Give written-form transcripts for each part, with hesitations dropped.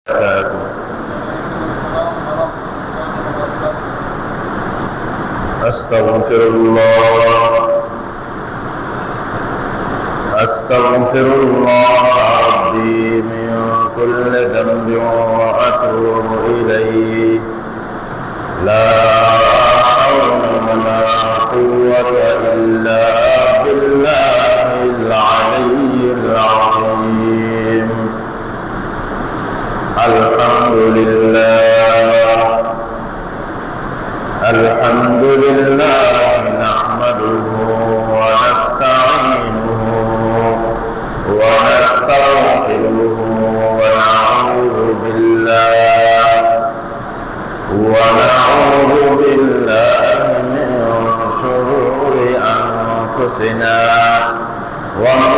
أستغفر الله ربي من كل ذنب وأتوب إليه. لا حول ولا قوة إلا بالله العلي العظيم. الحمد لله نحمده ونستعينه ونستغفره ونعوذ بالله من شرور أنفسنا ومن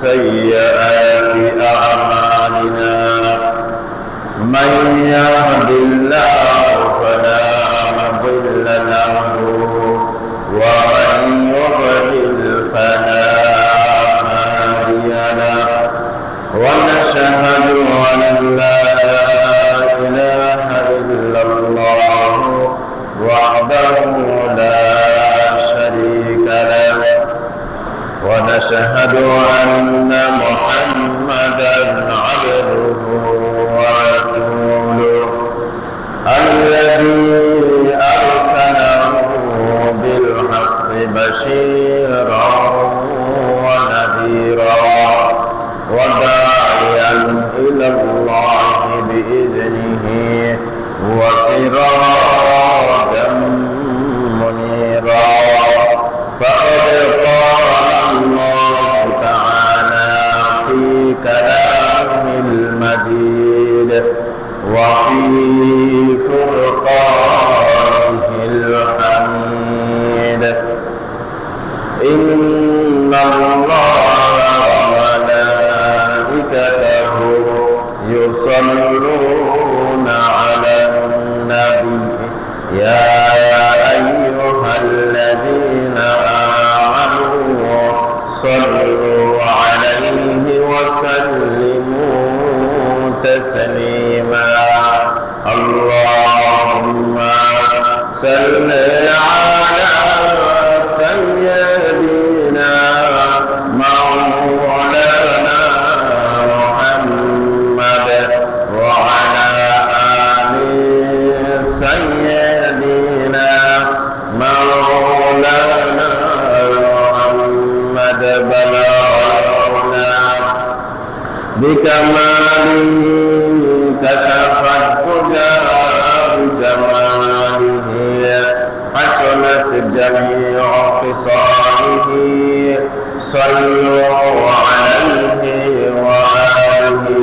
سيئات أعمالنا. من يهد الله فلا مضل له ومن يضلل فلا هادي له. ونشهد أن لا إله إلا الله وحده لا شريك له. ونشهد أن محمدا عبده ورسوله الذي أرسله بالحق بشيرا ونذيرا وداعيا إلى الله بإذنه وسراجا منيرا. فقد قال الله تعالى في كلامه المجيد وفي فرقانه الحميد: إن الله وملائكته يصلون على النبي يا أيها الذين آمنوا صلوا عليه وسلموا تسليما. اللهم صل على سيدنا مولانا محمد وعلى آل سيدنا مولانا محمد. بلغنا بكماله كشف الهدى بجماله حسنت جميع خصاله. صلوا عليه وآله.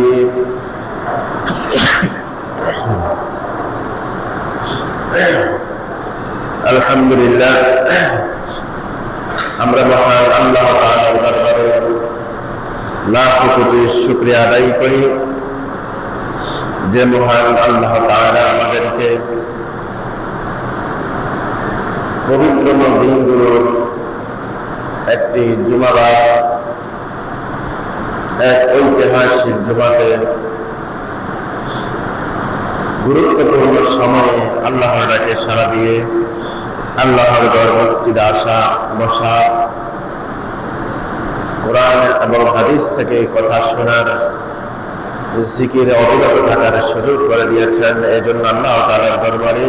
আলহামদুলিল্লাহ, আমরা মহান আল্লাহ তাআলার দরবারে লাখ কোটি শুকরিয়া আদায় করি যে মহান আল্লাহ তাআলা আমাদেরকে পবিত্র দিনগুলোর একটি জুমাবার, এক ঐতিহাসিক জুমাতে গুরুত্বপূর্ণ সময়ে আল্লাহর ডাকে সাড়া দিয়ে আল্লাহর ঘর মসজিদে আসা, বসা, কোরআন এবং হাদিস থেকে কথা শোনার, জিকিরে অবিরত থাকার সুযোগ করে দিয়েছেন। এই জন্য আল্লাহ তাআলার দরবারে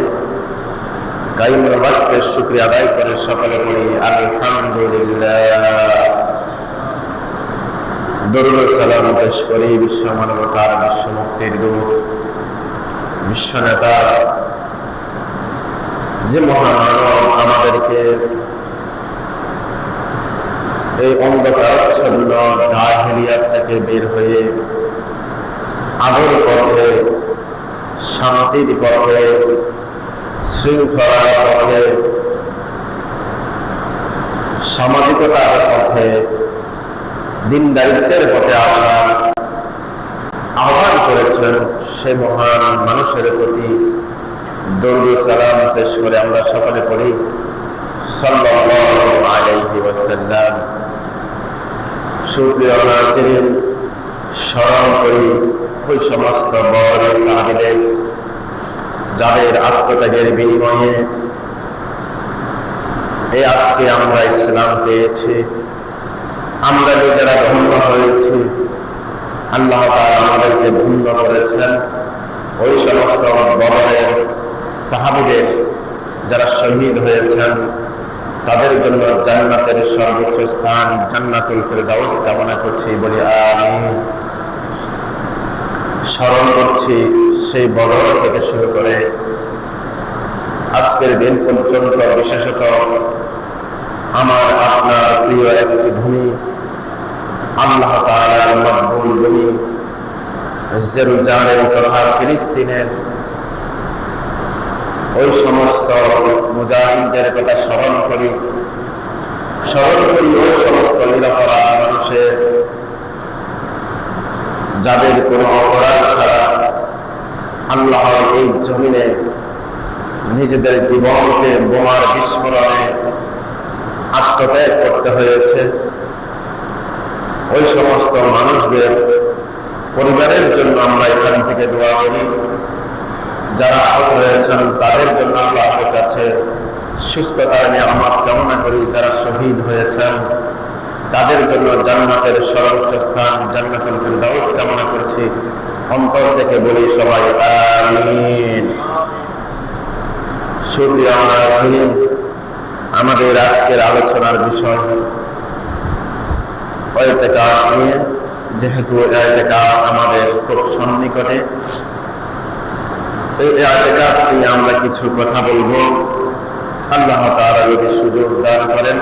কায়িমুল ওয়াক্তে শুকরিয়া আদায় করে সকলে বলি আলহামদুলিল্লাহ। দরুদ ও সালাম পেশ করি বিশ্ব মানবতার, বিশ্ব মুক্তির দূত, বিশ্ব নেতা, যে মহান মানব আমাদেরকে এই অন্ধকারাচ্ছন্ন জাহেলিয়াত থেকে বের হয়ে আলোর পথে, শান্তির পথে, শৃঙ্খলার পথে, সামাজিকতার পথে, দিনদারিত্বের পথে আসার আহ্বান করেছেন। সে মহান মানুষের প্রতি দরুদ ও সালাম পেশ করে আমরা সকলে পড়ি সাল্লাল্লাহু আলাইহি ওয়াসাল্লাম। সুপ্রিয় নাযিরিন, স্মরণ করি ওই সমস্ত বড় সাহাবীদের যাদের আত্মত্যাগের বিনিময়ে এই আজকে আমরা ইসলাম পেয়েছি, আমরা নিজেরা ধন্য হয়েছি, আল্লাহ তাআলা আমাদেরকে ধন্য করেছেন। ওই সমস্ত বদরের সাহাবীদের যারা শহীদ হয়েছেন তাদের জন্য জান্নাতের সর্বোচ্চ স্থান জান্নাতুল ফিরদাউস কামনা করছি, বলি আমিন। স্মরণ করছি সেই বদর থেকে শুরু করে আজকের দিন পর্যন্ত, বিশেষত আমার আপনার প্রিয় একটি ভূমি, আল্লাহ তাআলার মকবুল ভূমি জেরুজালেম তথা ফিলিস্তিনের ওই সমস্ত মুজাহিদদের কথা স্মরণ করি ওই সমস্ত নিরপরাধ মানুষের যাদের কোনো অপরাধ ছাড়া আল্লাহর এই জমিনে নিজেদের জীবনকে বোমার বিস্ফোরণে আত্মত্যাগ করতে হয়েছে। ওই সমস্ত মানুষদের পরিবারের জন্য আমরা এখান থেকে দোয়া করি, যারা আহত হয়েছেন তাদের জন্য আল্লাহর কাছে সুস্থতার নিয়ামত কামনা করি, যারা শহীদ হয়েছেন তাদের জন্য জান্নাতের সর্বোচ্চ স্থান জান্নাতুল ফিরদাউস কামনা করছি। অন্তর থেকে বলি সবাই আমিন। শুকরিয়া। আমাদের আজকের আলোচনার বিষয় ইতিকাফ নিয়ে, যেহেতু ইতিকাফ আমাদের খুব সন্নিকটে, এই ইতিকাফ নিয়ে আমরা কিছু কথা বলবো। আল্লাহ তাআলা যদি সুযোগ দান করেন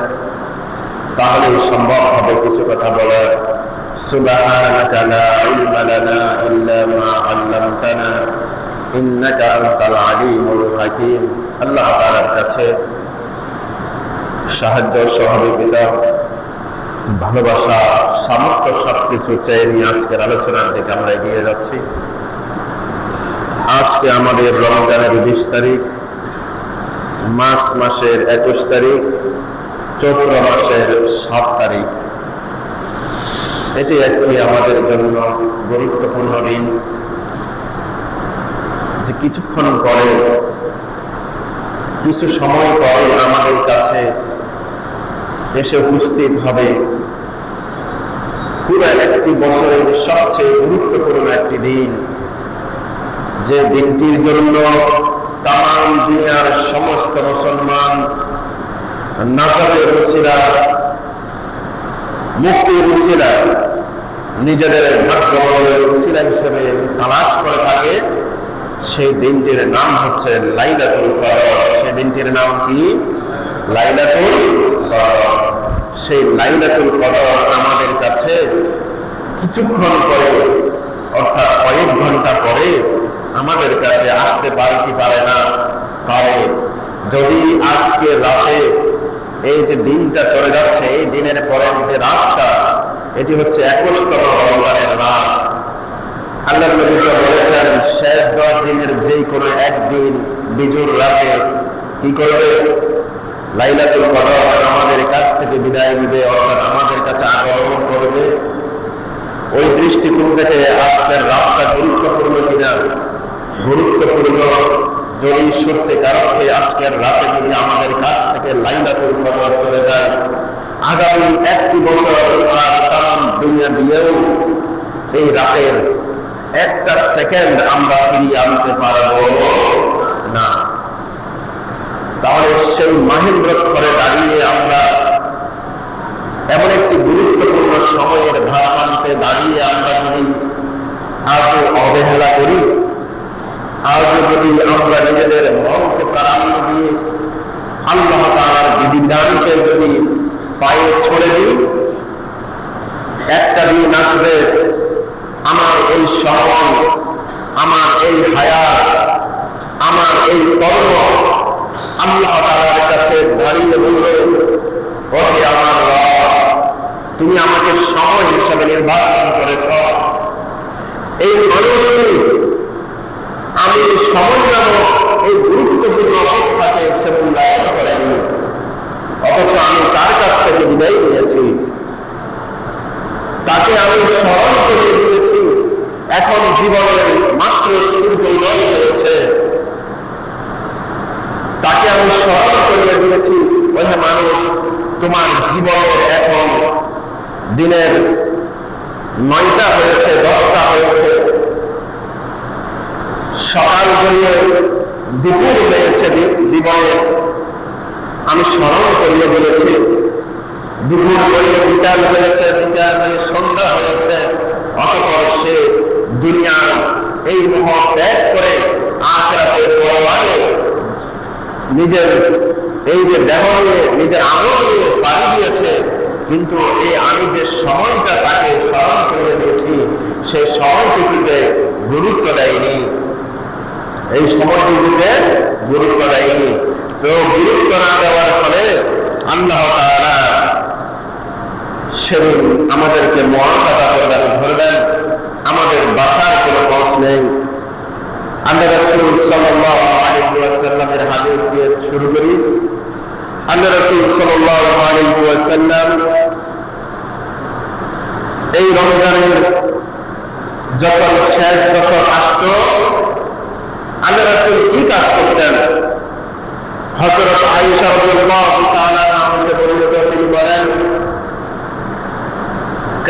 তাহলে সম্ভব হবে কিছু কথা বলার। সুবহানাকা লা ইলমা লানা ইল্লা মা আল্লামতানা ইন্নাকা আনতাল আলিমুল হাকীম। আল্লাহ তাআলার কাছে সাহায্য, সহযোগিতা, ভালোবাসা, সামর্থ্য সবকিছু চেয়ে নিয়ে আজকের আলোচনার দিকে আমরা এগিয়ে যাচ্ছি। আজকে আমাদের রমজানের 20 তারিখ, মার্চ মাসের 21 তারিখ, চৈত্র মাসের 7 তারিখ। এটি একটি আমাদের জন্য গুরুত্বপূর্ণ দিন, যে কিছুক্ষণ পরে, কিছু সময় পরে আমাদের কাছে এসে উপস্থিত হবে পুরো একটি বছরের সবচেয়ে গুরুত্বপূর্ণ একটি দিন, যে দিনটির জন্য তামাম দুনিয়ার সমস্ত মুসলমান নাজাতের উসিলা, মুক্তির উসিলা, নিজেদের ভাগ্যের উসিলা হিসেবে তালাশ করে থাকে। সেই দিনটির নাম হচ্ছে লাইলাতুল কদর। সেই দিনটির নাম কি? লাইলাতুল কদর। সেই লাইলাতুল কদর আমাদের কাছে কিছুক্ষণ পরে, অর্থাৎ কয়েক ঘন্টা পরে আমাদের কাছে আসতে পারে কি পারে না? পারে। যদি আজকে রাতে এই যে দিনটা চলে যাচ্ছে, এই দিনের পরের যে রাতটা, এটি হচ্ছে 21তম রমজানের রাত। আল্লাহর নবী বলেছেন, শেষ 10 দিনের যে কোনো একদিন বিজুর রাতে কি করবে? লাইলাতুল কদর আমাদের কাছ থেকে বিদায় দিবে, অর্থাৎ আমাদের কাছে আগমন করবে। ওই দৃষ্টিকোণ থেকে আজকের রাতটা গুরুত্বপূর্ণ কিনা? গুরুত্বপূর্ণ। যদি সত্যিকার অর্থে আজকের রাতে যদি আমাদের কাছ থেকে লাইলাতুল কদর চলে যায়, আগামী 1 বছর আর তাম দুনিয়া দিয়েও এই রাতের একটা সেকেন্ড আমরা ফিরিয়ে আনতে পারবো না। তাহলে সেই মাহেন্দ্রক্ষরে দাঁড়িয়ে আমরা এমন একটি গুরুত্বপূর্ণ সময়ের ধারান্তে দাঁড়িয়ে আমরা যদি আজও অবহেলা করি, আজও যদি আমরা নিজেদের মনকে প্রাধান্য দিয়ে আল্লাহ তাআলার বিধিবিধানকে যদি পায়ে ছড়ে দিই, একটা দিন আসবে আমার এই সময়, আমার এই হায়াত, আমার এই কর্ম আল্লাহ তাআলার কাছে দাঁড়িয়ে বলবে, ওহে আমার রব, তুমি আমাকে সময় হিসেবে নির্বাচন করেছ। এই মানুষটি আমি সময় নামক এই গুরুত্বপূর্ণ অবস্থাকে সে মূল্যায়ন করেনি, অথচ আমি তার কাছ থেকে বিদায় নিয়েছি, তাকে আমি স্মরণ করে দিয়েছি এখন জীবনের মাত্র শুরু হয়েছে, তাকে আমি স্মরণ করিয়ে দিয়েছি, ওহে মানুষ, তোমার জীবনের এখন দিনের 9টা হয়েছে, 10টা হয়েছে, সকাল গড়িয়ে দুপুর হয়েছে, জীবনে আমি স্মরণ করিয়ে দিয়েছি। দুপুর গড়িয়ে বিকাল হয়েছে, বিকাল হয়ে সন্ধ্যা হয়েছে, অতঃপর সে দুনিয়ার এই মোহ ত্যাগ করে আখিরাতের পরবারে নিজের এই যে দেহ নিয়ে নিজের আমল নিয়ে পাড়ি দিয়েছে, কিন্তু এই আমি যে সময়টা তাকে স্মরণ করে দিয়েছি সেই সময়টিতে গুরুত্ব দেয়নি, এই সময়টিতে গুরুত্ব দেয়নি। তো গুরুত্ব না দেওয়ার ফলে আল্লাহ তাআলা সেদিন আমাদেরকে মর্যাদা প্রদান করবেন, আমাদের বাঁচার কোনো পথ নেই। আল্লাহ রাসূল সাল্লাল্লাহু আলাইহি ওয়াসাল্লামের হাদিস দিয়ে শুরু করি। আল্লাহ রাসূল সাল্লাল্লাহু আলাইহি ওয়াসাল্লাম এই রমজানের যখন শেষ দশক আসতো, আল্লাহ রাসূল কি কাজ করতেন? হযরত আয়েশা রাদিয়াল্লাহু তাআলা আমাকে বর্ণিত তিনি বলেন,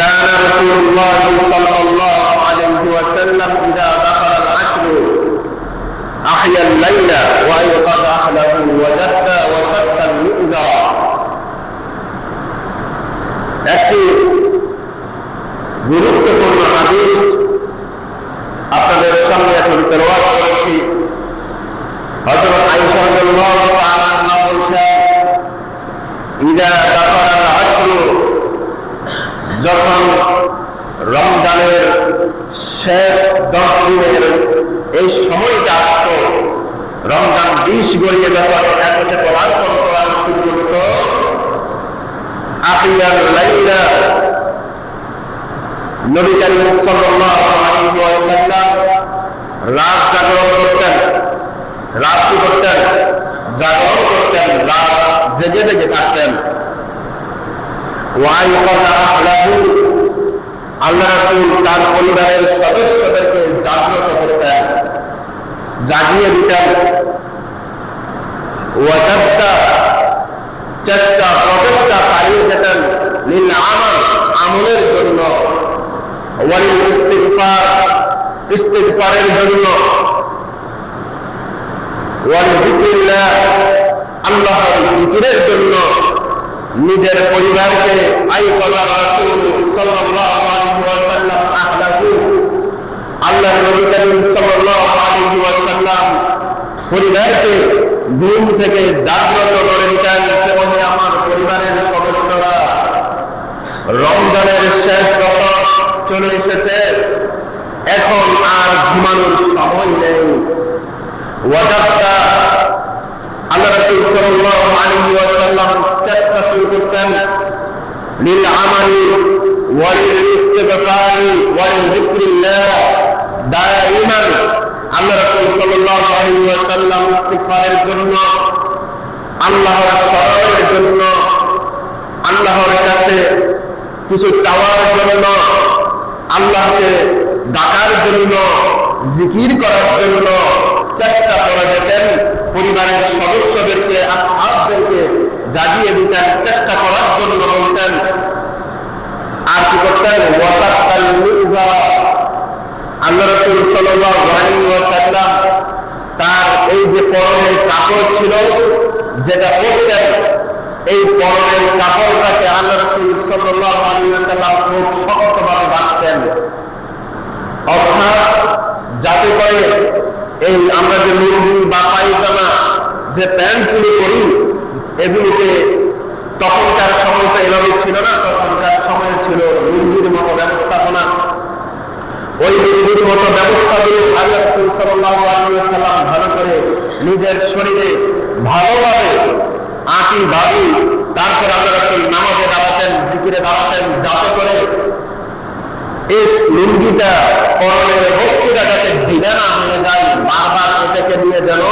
كان رسول الله صلى الله عليه وسلم إذا دخل العشر أحيا الليل وأيقظ أهله وجد وشد المئزر। একটি গুরুত্বপূর্ণ হাদিস আপনাদের সামনে এখন তেলাওয়াত করেছি। হযরত আয়েশা রাদিয়াল্লাহু তাআলা আনহা বলছেন, ইযা দাখালাল আশরু, যখন রমজানের শেষ 10 দিনের এই সময়টা আসতো, রমজান 20 গড়িয়ে যখন একসাথে পদার্পণ করা শুরু হতো, আখিয়াল লাইলা, নবী করিম সাল্লাল্লাহু আলাইহি ওয়াসাল্লাম রাত জাগরণ করতেন। রাত কি করতেন? জাগরণ করতেন, রাত জেগে জেগে থাকতেন। ওয়াইকাযা আহলাহু, আল্লাহ রাসূল তার পরিবারের সদস্যদেরকে জাগ্রত করতেন, জাগিয়ে দিতেন। ওয়াজাদা, চেষ্টা প্রচেষ্টা চালিয়ে যেতেন, লিল আমাল, আমলের জন্য, ওয়ালিল ইস্তিগফার, ইস্তিগফারের জন্য, ওয়ালি যিকরিল্লাহ, আল্লাহর জিকিরের জন্য। নিজের পরিবারকে আইকাযা রাসূল সাল্লাল্লাহু আলাইহি ওয়াসাল্লাম আহলাহু, আল্লাহর নবী করিম সাল্লাল্লাহু আলাইহি ওয়াসাল্লাম পরিবারকে ঘুম থেকে জাগ্রত করে দিতেন। যেমন আমার পরিবারের সদস্যরা, রমজানের শেষ দশক চলে এসেছে, এখন আর ঘুমানোর সময় নেই। ওয়াজাদা, আল্লাহ রাসূল সাল্লাল্লাহু আলাইহি ওয়াসাল্লাম চেষ্টা শুরু করতেন, লিল আমালি ওয়ালিল ইস্তিগফারি ওয়ালিল যিকরিল্লাহ দাইমান। আল্লাহ রাসূল সাল্লাল্লাহু আলাইহি ওয়াসাল্লাম ইস্তিগফারের জন্য, আল্লাহর স্মরণের জন্য, আল্লাহর কাছে কিছু চাওয়ার জন্য, আল্লাহকে ডাকার জন্য, জিকির করার জন্য চেষ্টা করে যেতেন। পরিবারের সদস্যদেরকে, আসহাবদেরকে জাগিয়ে দিতেন, চেষ্টা করার জন্য বলতেন। আর কি করতেন? ওয়াসাক্কাল মিজারা, আল্লাহ রাসূল সাল্লাল্লাহু আলাইহি ওয়াসাল্লাম তার এই যে পরনের কাপড় ছিল, যেটা পরতেন, এই পরনের কাপড়টাকে আল্লাহ রাসূল সাল্লাল্লাহু আলাইহি ওয়াসাল্লাম খুব শক্তভাবে বাঁধতেন, অর্থাৎ যাতে করে এই আমরা যে লুঙ্গি বা পায়জামা, যে প্যান্টগুলি পরি, এগুলিতে তখনকার সময় তো এভাবে ছিল না, তখনকার সময় ছিল লুঙ্গির মতো ব্যবস্থাপনা। ওই লুঙ্গির মতো ব্যবস্থাগুলো আল্লাহ রাসূল সাল্লাল্লাহু আলাইহি ওয়াসাল্লাম ভালো করে নিজের শরীরে ভালোভাবে আঁটি বাঁধি, তারপর আল্লাহ রাসূল নামাজে দাঁড়াতেন, জিকিরে দাঁড়াতেন, যাতে করে এই লুঙ্গিটা পরনের বস্তুটা যাতে ভিজা না হয়ে যায়, বারবার এটাকে নিয়ে যেন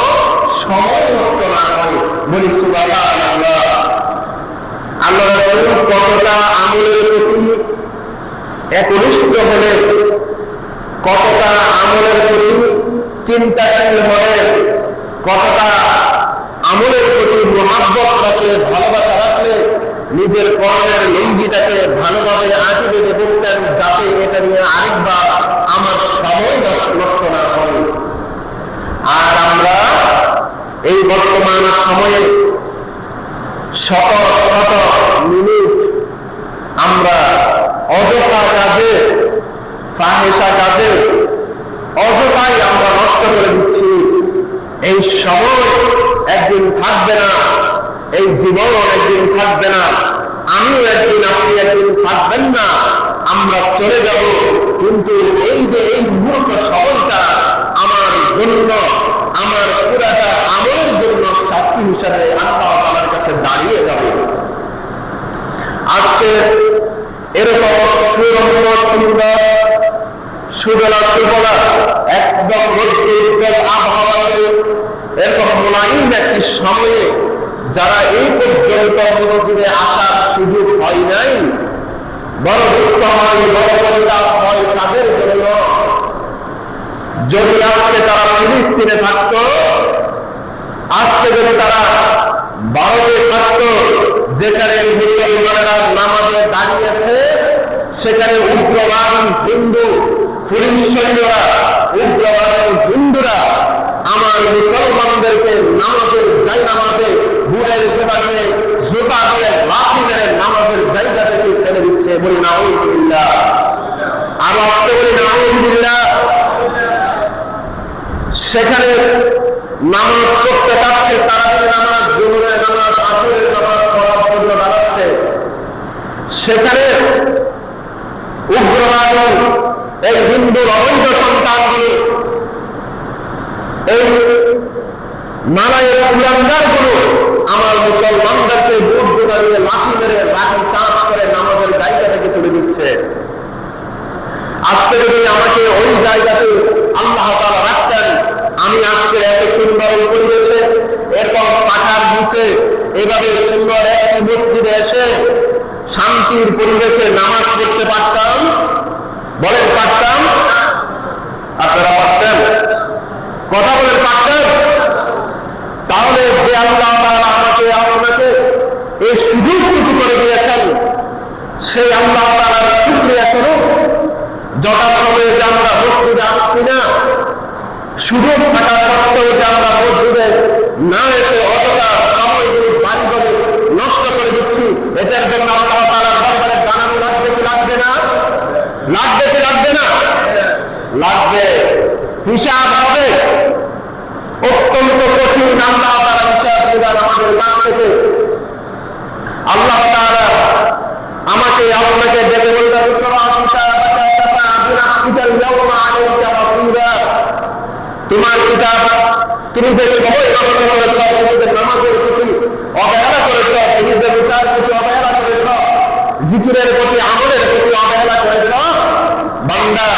সময় নষ্ট না হয়। বলি সুবহানাল্লাহ। আল্লাহ রাসূল কতটা আমলের প্রতি একনিষ্ঠ হলে, কতটা আমলের প্রতি চিন্তাশীল হয়ে, কতটা আমলের প্রতি মহাব্বত রাখলে, ভালোবাসা রাখলে নিজের কর্মের লুঙ্গিটাকে ভালোভাবে আঁটি বেঁধে বলতেন, যাতে এটা নিয়ে আরেকবার আমার সময় নষ্ট না হয়। আর আমরা এই বর্তমান সময়ে শত শত মিনিট আমরা অযথা কাজে, ফাহেসা কাজে অযথাই আমরা নষ্ট করে দিচ্ছি। এই সময় একদিন থাকবে না, এই জীবন একদিন থাকবে না, আমিও একদিন, আপনি একদিন থাকবেন না, আমরা চলে যাব। কিন্তু এই যে এই মুহূর্ত সময়টা আমার জন্য, আমার পুরাটা আমলের জন্য সাক্ষী হিসাবে আল্লাহ তাআলার কাছে দাঁড়িয়ে যাবে। আজকে এরকম সুরম্য সুন্দর সুজলা সুফলা একদম উজ্জ্বল আবহাওয়াতে এরকম মোলায়েম একটি সময়ে যারা এই পর্যন্ত মসজিদে আসার সুযোগ হয় নাই, বড় দুঃখ হয়, বড় পরিতাপ হয় তাদের জন্য। যদি আজকে তারা ফিলিস্তিনে থাকত, আজকে যদি তারা ভারতে থাকত, যেখানে মুসলমানেরা নামাজে দাঁড়িয়েছে, সেখানে উগ্রবাদী হিন্দু পুলিশ সৈন্যরা, উগ্রবাদী হিন্দুরা আমার মুসলমানদেরকে নামাজের জায়নামাজে বুড়ের জুতা দিয়ে, জুতা দিয়ে লাঠি মেরে নামাজের জায়গা থেকে ফেলে দিচ্ছে। বলি নাউযুবিল্লাহ, আরো আসতে বলি নাউযুবিল্লাহ। সেখানে নামাজ পড়তে পারছে, তারাবির নামাজ, জোহরের নামাজ, আসরের নামাজ পড়ার জন্য দাঁড়াচ্ছে। সেখানে উগ্রবাদী এই হিন্দুর অবৈধ সন্তানগুলি, এই নারায়ের কুলাঙ্গার গুলো আমার মুসলমানদেরকে বুট জোড়া দিয়ে লাঠি মেরে, লাঠি চাষ করে নামাজের জায়গা থেকে তুলে দিচ্ছে। আজকে যদি আমাকে ওই জায়গাতে আল্লাহ তাআলা রাখতেন, আমি আজকে এত সুন্দর পরিবেশে, এরকম পাঠার নিচে এভাবে সুন্দর একটি মসজিদে এসে শান্তির পরিবেশে নামাজ পড়তে পারতাম। বলেন পারতাম? আপনারা পারতেন? কথা বলেন পারতেন? তাহলে যে আল্লাহ তাআলা আমাকে আপনাকে এই সুযোগটুকু করে দিয়েছেন, সেই আল্লাহ তাআলার শুকরিয়া স্বরূপ যথাসময়ে যে আমরা মসজিদে আসছি না, সুযোগ থাকা সত্ত্বেও যে আমরা মসজিদে না এসে অযথা সময়গুলি বাড়ি করে নষ্ট করে দিচ্ছি, এটার জন্য আল্লাহ তাআলার দরবারে জানানো লাগবে কি লাগবে না? লাগবে কি লাগবে না? লাগবে। হিসাব হবে, অত্যন্ত কঠিন। আল্লাহ তাআলা হিসাব দিবেন আমাদের কাছ থেকে। আল্লাহ তাআলা আমাকে আপনাকে ডেকে বলবেন, তোমার কিতাব, তুমি যে সময় নষ্ট করেছ, তুমি যে নামাজের প্রতি অবহেলা করেছ, তুমি যে রোজার প্রতি অবহেলা করেছ, জিকিরের প্রতি, আমলের প্রতি অবহেলা করেছ, বান্দা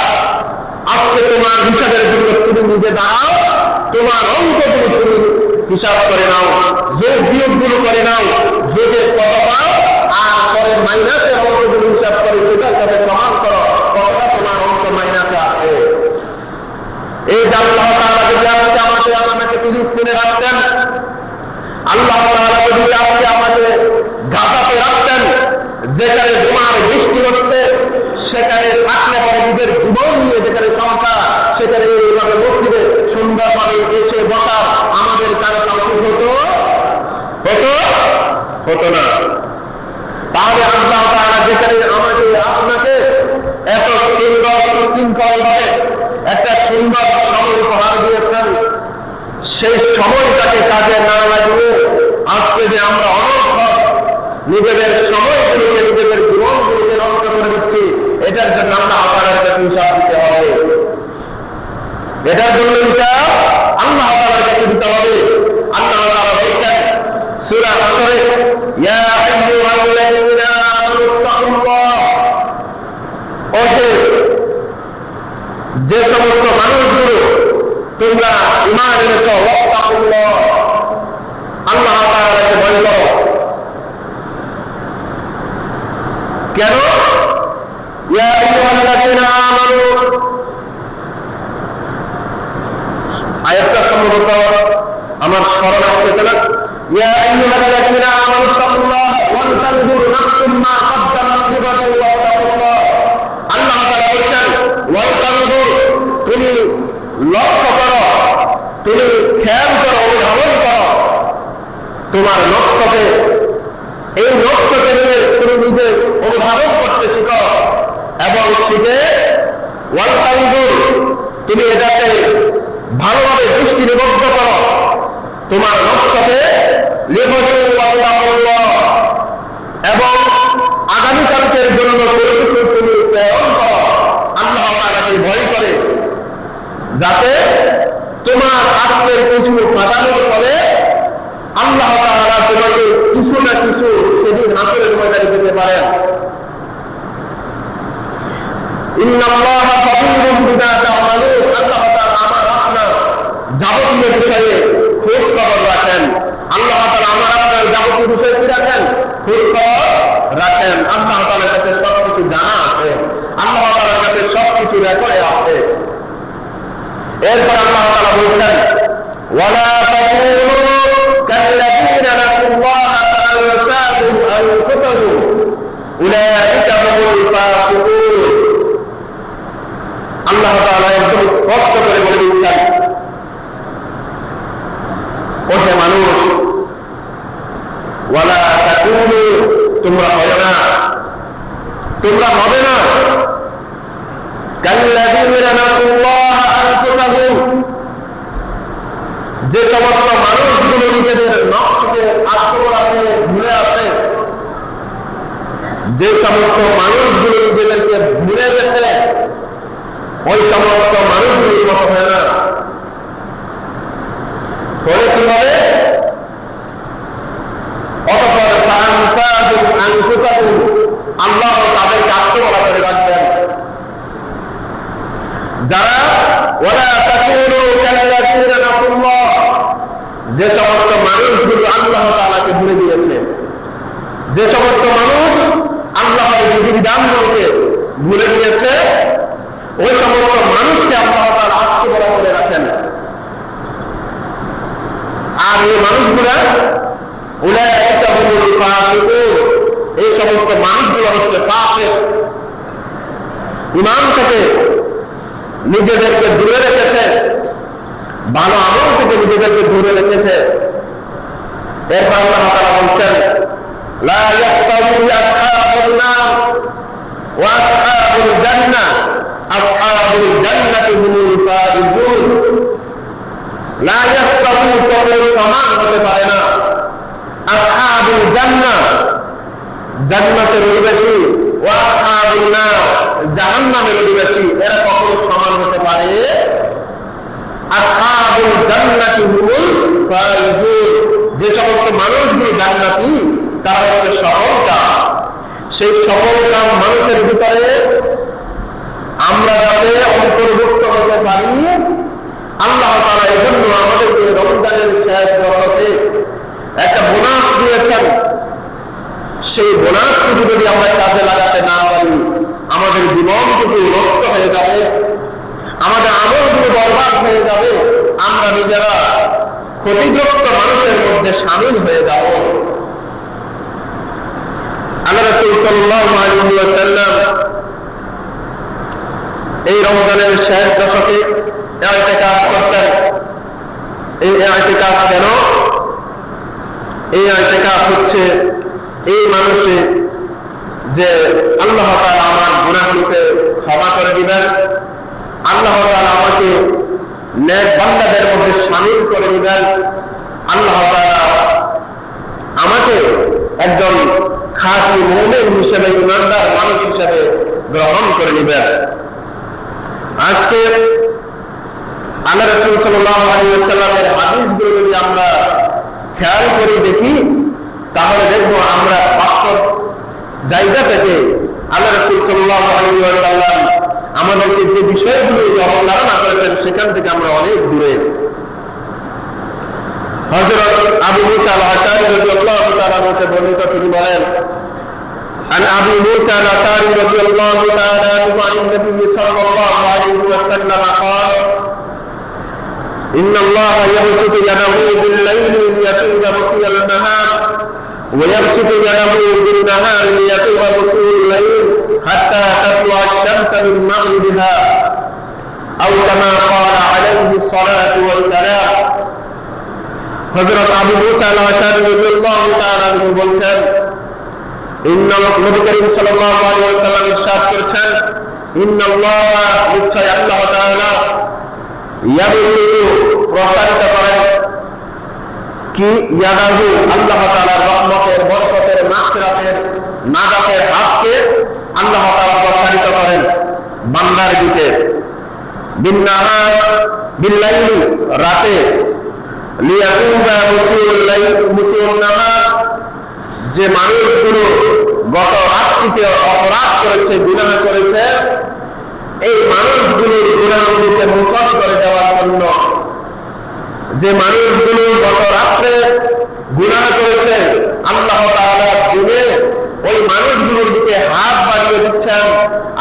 আজকে তোমার হিসাবের জন্য তুমি নিজে দাঁড়াও, তোমার অঙ্কগুলো তুমি হিসাব করে নাও, যোগ বিয়োগগুলো করে নাও, যোগের কত পাও আর পরে মাইনাসের অঙ্কগুলো হিসাব করে সেটার সাথে প্রমাণ করো কতটা তোমার অঙ্ক মাইনাসে আছে। এই যে আল্লাহ তাআলা যদি আজকে আমাকে আপনাকে ফিলিস্তিনে রাখতেন, আল্লাহ তাআলা যদি আজকে আমাকে গাজাতে রাখতেন, যেখানে বোমার বৃষ্টি হচ্ছে, সেখানে থাকলে পরে নিজের জীবন নিয়ে যেখানে সংখ্যা, সেখানে এইভাবে মসজিদে সুন্দরভাবে এসে বসা আমাদের কারো তৌফিক হতো না। তাহলে আল্লাহ তাআলা যেখানে আমাকে আপনাকে এত সুন্দর শৃঙ্খল ভাবে একটা সুন্দর সময় উপহার দিয়েছেন, সেই সময়টাকে কাজে না লাগিয়ে আজকে যে আমরা অনর্থক নিজেদের সময়গুলিকে, নিজেদের জীবনগুলিকে নষ্ট করে দিচ্ছি, এটার জন্য আমরা আল্লাহর কাছে হিসাব দিতে হবে। এটার জন্য হিসাব আল্লাহ তাআলার কাছে দিতে হবে। আল্লাহ তাআলা বলেছেন সূরা আসরে, ইয়া আইয়ুহাল্লাযীনা আমানু তাকুল্লাহ, যে সমস্ত মানুষগুলো তোমরা ঈমান এনেছ, ওয়াত্তাকুল্লাহ, আল্লাহ তাআলাকে ভয় করো। কেন? ইয়া আইয়ুহাল্লাযীনা আমানু, আয়াতটা সম্ভবত আমার স্মরণ আসতেছে না। ইয়া আইয়ুহাল্লাযীনা আমানু তাকুল্লাহ ওয়াল তানজুর নাফসুম মা কদ্দামাত লিগাদিন ওয়াত্তাকুল্লাহ। আল্লাহ তাআলা বলেন ওয়াল তানজুর, তুমি লক্ষ্য করো, তুমি খেয়াল করো, অনুধাবন করো তোমার লক্ষ্যকে, এই লক্ষ্যকে নিয়ে তুমি নিজে অনুধাবন করতে শিখো এবং শিখে ওয়াল তানজুর, তুমি এটাকে ভালোভাবে দৃষ্টি নিবদ্ধ করো তোমার লক্ষ্যকে এবং আগামীকালকের জন্য কিছু তুমি প্রেরণ করো আল্লাহ তাআলাকে ভয় করে, যাতে তোমার আজকের কিছু কাটানোর ফলে আল্লাহ তাআলা তোমাকে কিছু না কিছু সেদিন হাসরের ময়দানে দিতে পারেন। ইন্নাল্লাহা খাবীরুম বিমা তা'মালুন, আল্লাহ তাআলা আমার আপনার যাবতীয় বিষয়ে খোঁজ খবর রাখেন। আল্লাহ তাআলা আমার আপনার যাবতীয় বিষয়ে কি রাখেন? খোঁজ খবর রাখেন। আল্লাহ তাআলার কাছে সবকিছু জানা আছে, আল্লাহ তাআলার কাছে সবকিছু রেকর্ডে আছে। এরপর আল্লাহ তাআলা বলেন ওয়ালা তাকুনু কাল্লাযীনা নাসুল্লাহা ফাআনসাহুম আনফুসাহুম উলাইকা হুমুল ফাসিকুন। আল্লাহ তাআলা একদম স্পষ্ট করে বলে দিচ্ছেন, ওহে মানুষ, ওয়ালা তাকুনু, তোমরা হবে না, তোমরা হবে না কাল্লাযীনা নাসুল্লাহা আনফুসাহুম, যে সমস্ত মানুষগুলো নিজেদের নফসকে আত্মবলাতে ভুলে আছে, যে সমস্ত মানুষগুলো নিজেদেরকে ভুলে গেছে, ওই সমস্ত মানুষগুলির মতো হয় না। ফলে কি হবে? অতঃপর আল্লাহ তাদেরকে আত্মবলা করে রাখবেন। যারা ওয়ালা তাকুনু কাল্লাযীনা নাসুল্লাহ, যে সমস্ত মানুষগুলো আল্লাহ তাআলাকে ভুলে গিয়েছে, যে সমস্ত মানুষ আল্লাহর বিধিবিধানগুলোকে ভুলে গিয়েছে, ওই সমস্ত মানুষকে আল্লাহ তাআলা আত্মবলা করে রাখেন। আর এই মানুষগুলা উলাইকা হুমুল ফাসিকুন, এই সমস্ত মানুষগুলো হচ্ছে ফাসিক, ঈমান থেকে নিজেদেরকে দূরে রেখেছে, ভালো আমল থেকে নিজেদেরকে দূরে রেখেছে। এরপর আল্লাহ তাআলা বলছেন লা ইয়াস্তাউই আসহাবুন নার ওয়া আসহাবুল জান্নাহ, আসহাবুল জান্নাতি হুমুল ফাইজুন। লা ইয়াস্তাউই, কখনো সমান হতে পারে না আসহাবুল জান্নাহ, জান্নাতের অধিবাসী, ওয়া আসহাবুন নার, জাহান্নামের অধিবাসী, এরা কখনো সমান হতে পারে? আসহাবুল জান্নাতি হুমুল ফাইজুন, যে সমস্ত মানুষগুলো জান্নাতি তারা হচ্ছে সফলকাম। সেই সফলকাম মানুষের ভিতরে আমরা যাতে অন্তর্ভুক্ত হতে পারি, আল্লাহ তাআলা এজন্য আমাদেরকে রমজানের শেষ বছরে একটা বোনাস দিয়েছেন। সেই বোনাসটুকু যদি আমরা কাজে লাগাতে না পারি, আমাদের জীবনটুকু নষ্ট হয়ে যাবে, আমাদের আমলগুলো বরবাদ হয়ে যাবে, আমরা নিজেরা ক্ষতিগ্রস্ত মানুষের মধ্যে শামিল হয়ে যাব। আল্লাহ রাসূল সাল্লাল্লাহু আলাইহি ওয়াসাল্লাম এই রমজানের শেষ দশকে ইতিকাফ করতেন। এই ইতিকাফ কেন? এই ইতিকাফ হচ্ছে এই মানুষে যে আল্লাহ তাআলা আমার গুনাহগুলোকে ক্ষমা করে দিবেন, আল্লাহ তাআলা আমাকে নেক বান্দাদের মধ্যে শামিল করে দিবেন, আল্লাহ তাআলা আমাকে একজন খাঁটি মুমিন হিসেবে, ইমানদার মানুষ হিসেবে গ্রহণ করে নিবেন। আজকে আল্লাহ রাসূল সাল্লাল্লাহু আলাইহি ওয়াসাল্লামের হাদিসগুলো যদি আমরা খেয়াল করে দেখি, তাহলে দেখবো আমরা বাস্তব জায়গা থেকে আল্লাহ রাসূল সাল্লাল্লাহু আলাইহি ওয়াসাল্লাম আমাদেরকে যে বিষয়গুলো অবতারণা করেছেন সেখান থেকে আমরা অনেক দূরে। হযরত আবু মুসা আল-আশআরী রাদিয়াল্লাহু তাআলা থেকে বর্ণিত, তিনি বলেন عن أبي موسى الأشعري رضي الله تعالى عنه عن النبي صلى الله عليه وسلم قال ইন্নাল্লাহা ইয়াবসুতু ইয়াদাহু বিল-লাইলি লিয়াতুবা মুসিয়াল নাহার ওয়া ইয়াবসুতু ইয়াদাহু বিন-নাহারি লিয়াতুবা মুসিয়াল লাইল হাত্তা তাতলুআ আশ-শামসু মিন মাগরিবিহা আও কামা ক্বালা আলাইহি সসালাতু ওয়াস সালাম। হযরত আবু মুসা আল-আশআরী রাদিয়াল্লাহু তাআলা আনহু বলেন, নবী করিম সাল্লাল্লাহু আলাইহি ওয়াসাল্লাম ইরশাদ করেছেন, ইন্নাল্লাহা নিশ্চয় আল্লাহ তাআলা ইয়াবসুতু প্রসারিত করেন কি ইয়াদাহু আল্লাহ তাআলার রহমতের, বরকতের, মাগফিরাতের, নাজাতের হাতকে আল্লাহ তাআলা প্রসারিত করেন বান্দার দিকে, বিন-নাহার বিল-লাইলি রাতে, লিয়াতুবা মুসিয়াল নাহার যে মানুষগুলো গত রাত্রিতে অপরাধ করেছে, গুনাহ করেছে, এই মানুষগুলোর গুনাহগুলোকে মোচন করে দেওয়ার জন্য, যে মানুষগুলো গত রাত্রে গুনাহ করেছে আল্লাহ তাআলা দিনে ওই মানুষগুলোর দিকে হাত বাড়িয়ে দিচ্ছেন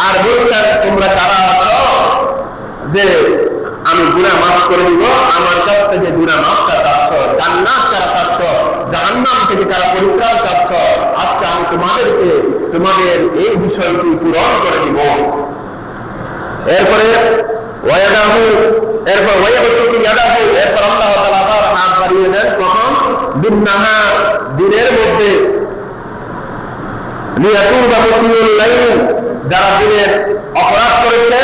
আর বলছেন, তোমরা কারা আছো যে আমি গুনাহ মাফ করে দিব, আমার কাছ থেকে গুনাহ মাফটা চাচ্ছ, জান্নাত কারা চাচ্ছ, জাহান্নাম থেকে কারা পরিত্রাণ চাচ্ছ, আজকে আমি তোমাদেরকে তোমাদের এই বিষয়টি পূরণ করে দিব। এরপরে ওয়াদাহু, এরপর ওয়ায়াবসুতু ইয়াদাহু, এরপর আল্লাহ তাআলা আবার হাত বাড়িয়ে দেন কখন? বিন-নাহার দিনের মধ্যে, লিয়াতুবা মুসিয়াল লাইল যারা দিনের অপরাধ করেছে,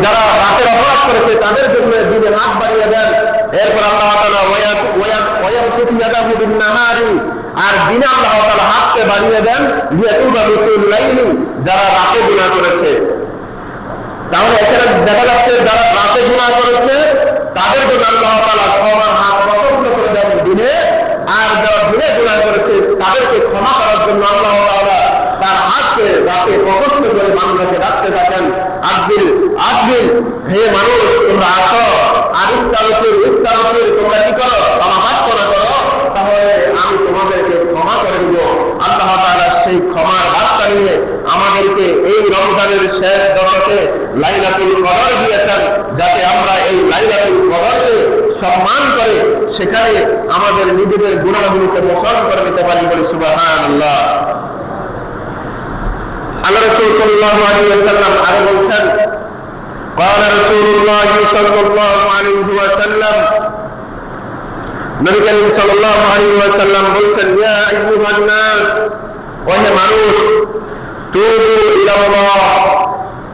যারা রাতের অপরাধ করেছে তাদের জন্য দিনে হাত বাড়িয়ে দেন। এরপর আল্লাহ তাআলা ওয়ায়াবসুতু ইয়াদাহু বিন-নাহারি, আর দিনে আল্লাহ তাআলা হাতকে বাড়িয়ে দেন লিয়াতুবা মুসিয়াল লাইল যারা রাতে গুনাহ করেছে। তাহলে এখানে দেখা যাচ্ছে যারা রাতে গুনাহ করেছে তাদের জন্য আল্লাহ তাআলা ক্ষমার হাত প্রশস্ত করে দেন দিনে, আর যারা দিনে গুনাহ করেছে তাদেরকে ক্ষমা করার জন্য আল্লাহ তাআলা তার হাতকে রাতে প্রশস্ত করে বান্দাকে রাখতে থাকেন। আব্বিল আব্বিল, হে মানুষ তোমরা আসো, আর ইস্তাগফির তোমরা কি করো? ক্ষমা প্রার্থনা করো, তাহলে আমি তোমাদেরকে ক্ষমা করে দিব। আল্লাহ তাআলা সেই ক্ষমার বার্তা নিয়ে আমাদেরকে এই রমজানের শেষ দশকে লাইলাতুল কদর দিয়েছেন, যাতে আমরা এই লাইলাতুল কদরকে সম্মান করে সেখানে আমাদের নিজেদের গুনাহগুলোকে মোচন করে নিতে পারি। বলি সুবহানাল্লাহ। আল্লাহ রাসূল সাল্লাল্লাহু আলাইহি ওয়াসাল্লাম আরো বলেন, قال رسول الله صلى الله عليه وسلم, নবী করিম সাল্লাল্লাহু আলাইহি ওয়াসাল্লাম বলেন, ইয়া আইয়ুহান নাস, ওহে মানুষ, তুবু ইলাল্লাহ,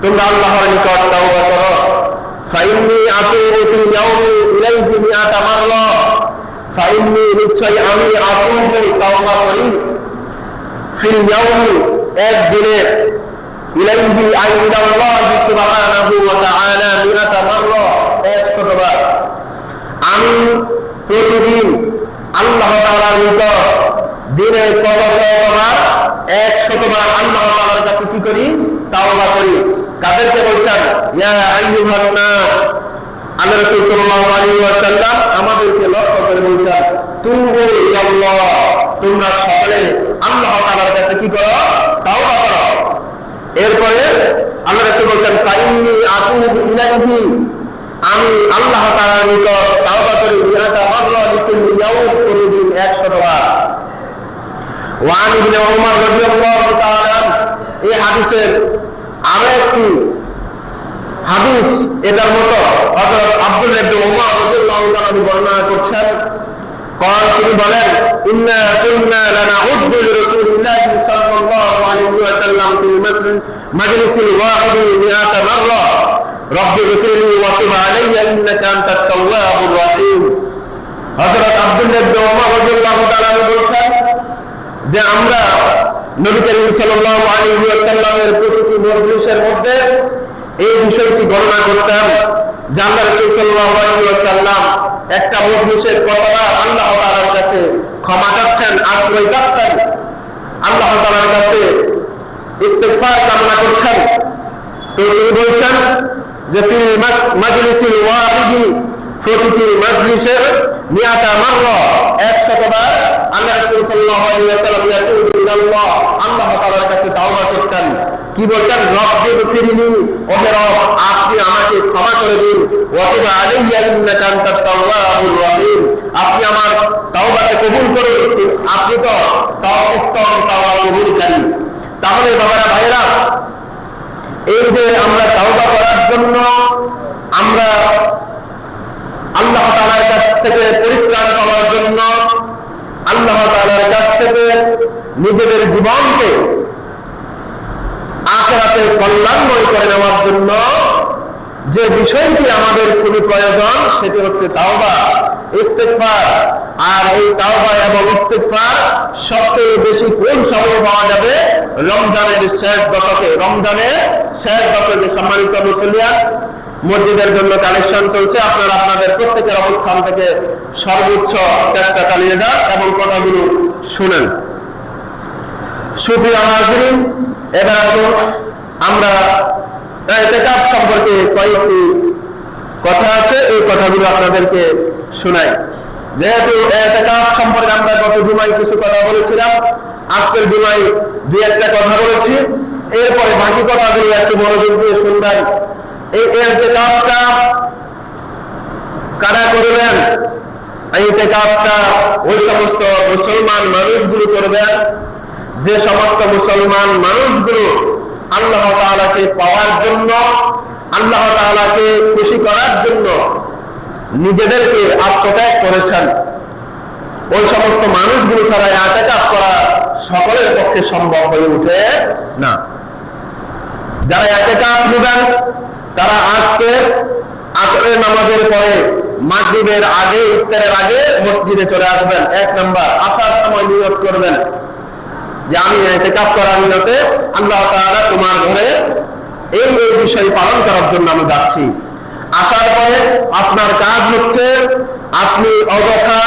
তোমরা আল্লাহর নিকট তাওবা করো, ফাইন্নী আতুবু ফিল ইয়াউমি ইলাইহি মিআতা মাররা, ফাইন্নী নিশ্চয় আমি আতুবু তাওবা করি, ফিল ইয়াউমি একদিনে, ইলাইহি আইলাল্লাহ সুবহানাহু ওয়া তাআলা মিআতা মাররা 100 বার, আমি প্রতিদিন আল্লাহ তাআলার নিকট দিনে কতবার? 100 বার আল্লাহ তাআলার কাছে কি করি? তাওবা করি। কাদেরকে বলছেন? ইয়া আইয়ুহান নাস, আল্লাহ রাসূল সাল্লাল্লাহু আলাইহি ওয়াসাল্লাম আমাদেরকে লক্ষ্য করে বলছেন, তুবু ইলাল্লাহ, তোমরা সকলে আল্লাহ তাআলার কাছে কি করো? তাওবা করো। এরপরে আল্লাহ রাসূল বলছেন, ফাইন্নী আতুবু ইলাইহি, আমি আল্লাহ তাআলার নিকট তাওবা করি, মিআতা মাররা লিকুল্লি ইয়াউম, প্রতিদিন 100 বার। ওয়ান ইবনে উমর রাদিয়াল্লাহু তাআলা, এই হাদিসের আরো একটি হাদিস এটার মতো হযরত আব্দুল্লাহ ইবনে উমর রাদিয়াল্লাহু তাআলা বর্ণনা করছেন। তিনি বলেন, ইন্না কুন্না লানাউদ্দু লিরাসূলিল্লাহি সাল্লাল্লাহু আলাইহি ওয়াসাল্লাম ফিল মাজলিসিল ওয়াহিদি মিআতা মাররা, রব্বি গফিরলি ওয়া তুব আলাইয়া ইন্নাকা আনতাত তাওয়াবুর রাহিম। হযরত আব্দুল্লাহ ইবনে উমর রাদিয়াল্লাহু তাআলা বলেন যে আমরা নবী করিম সাল্লাল্লাহু আলাইহি ওয়াসাল্লামের প্রতিটি মজলিসের মধ্যে এই বিষয়টি গণনা করতাম যে আল্লাহ রাসূল সাল্লাল্লাহু আলাইহি ওয়াসাল্লাম একটা মজলিসের কতবার আল্লাহ তাআলার কাছে ক্ষমা চাচ্ছেন, আশ্রয় চাচ্ছেন, আল্লাহ তাআলার কাছে ইস্তিগফার কামনা করছেন। তো তিনি বলছেন যে ফিল মাজলিসিল ওয়াহিদি প্রতিটি মজলিসের মিয়াতা মাররা 100 বার আল্লাহ রাসূল সাল্লাল্লাহু আলাইহি ওয়াসাল্লাম ইয়াকুলুল্লাহ আল্লাহ তাআলার কাছে তাওবা করতেন। কি বলতেন? রব্বি গফিরলি, ওহে রব আপনি আমাকে ক্ষমা করে দিন, ওয়া তুব আলাইয়া ইন্নাকা আনতাত তাওয়াবুর রহিম, আপনি আমার তাওবাকে কবুল করুন, আপনি তো উত্তম তাওবা কবুলকারী। তাহলে বাবারা ভাইরা, এই যে আমরা তাওবা করার জন্য আমরা আল্লাহ তাআলার কাছ থেকে পরিত্রাণ পাওয়ার জন্য, আল্লাহ তাআলার কাছ থেকে নিজেদের জীবনকে আখিরাতে কল্যাণময় করে নেওয়ার জন্য যে বিষয়টি আমাদের খুবই প্রয়োজন সেটি হচ্ছে তাওবা, ইস্তিগফার। আর এই তাওবা এবং ইস্তিগফার সবচেয়ে বেশি কোন সময় পাওয়া যাবে? রমজানের শেষ দশকে। রমজানের শেষ দশকে সম্মানিত মুসলিয়ান, মসজিদের জন্য কালেকশন চলছে, আপনারা আপনাদের প্রত্যেকের অবস্থান থেকে সর্বোচ্চ চেষ্টা চালিয়ে যান এবং কথাগুলো শুনেন। সুপ্রিয় হাজিরিন, এবার আমরা ইতিকাফ সম্পর্কে কয়েকটি কথা আছে, এই কথাগুলো আপনাদেরকে শোনাই। যেহেতু ইতিকাফ সম্পর্কে আমরা গত জুমায় কিছু কথা বলেছিলাম, আজকের জুমায় দুই একটা কথা বলেছি, এরপরে বাকি কথাগুলো একটু মনোযোগ দিয়ে শুনবেন। এই ইতিকাফটা কারা করবেন? এই ইতিকাফটা ওই সমস্ত মুসলমান মানুষগুলো করবেন যে সমস্ত মুসলমান মানুষগুলো আল্লাহ তাআলাকে পাওয়ার জন্য, আল্লাহ তাআলাকে খুশি করার জন্য নিজেদেরকে আত্মত্যাগ করেছেন। ওই সমস্ত মানুষগুলো ছাড়া ইতিকাফ করা সকলের পক্ষে সম্ভব হয়ে ওঠে না। যারা ইতিকাফ নেবেন তারা আজকে আসরের নামাজের পরে মাগরিবের আগে, ইফতারের আগে মসজিদে চলে আসবেন। 1 নাম্বার, আসার সময় নিয়ত করবেন যে আমি ইতিকাফ করার নিয়তে আল্লাহ তাআলা তোমার ঘরে এই বিষয় পালন করার জন্য আমি যাচ্ছি। আসার পরে আপনার কাজ হচ্ছে আপনি অযথা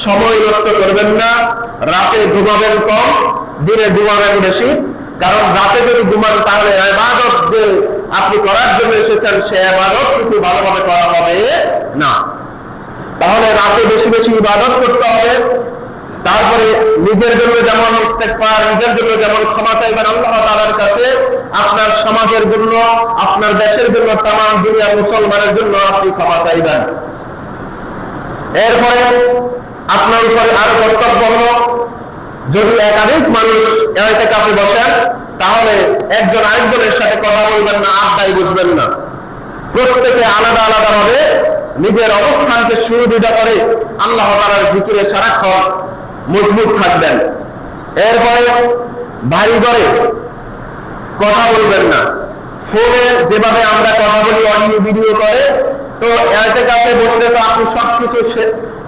সময় নষ্ট করবেন না, রাতে ঘুমাবেন কম, দিনে ঘুমাবেন বেশি। কারণ রাতে যদি ঘুমান তাহলে ইবাদত যে আপনি করার জন্য এসেছেন সে ইবাদত কিন্তু ভালোভাবে করা হবে না। তাহলে রাতে বেশি বেশি ইবাদত করতে হবে। তারপরে নিজের জন্য যেমন ইস্তেগফার, নিজের জন্য যেমন ক্ষমা চাইবেন আল্লাহ তাআলার কাছে, আপনার সমাজের জন্য, আপনার দেশের জন্য, তামাম দুনিয়ার মুসলমানের জন্য আপনি ক্ষমা চাইবেন। এরপরে আপনার উপরে আরো কর্তব্য হলো, যদি একাধিক মানুষ ইতিকাফে বসেন তাহলে একজন আরেকজনের সাথে কথা বলবেন না, আড্ডায় বসবেন না। প্রত্যেকে আলাদা আলাদা ভাবে নিজের অবস্থানকে সুদৃঢ় করে আল্লাহ তাআলার জিকিরে সারাক্ষণ মজবুত থাকবেন। এরপরে ভারী করে কথা বলবেন না। ফোনে যেভাবে আমরা কথা বলি, অডিও ভিডিও করে, তো ইতিকাফে বসলে তো আপনি সবকিছু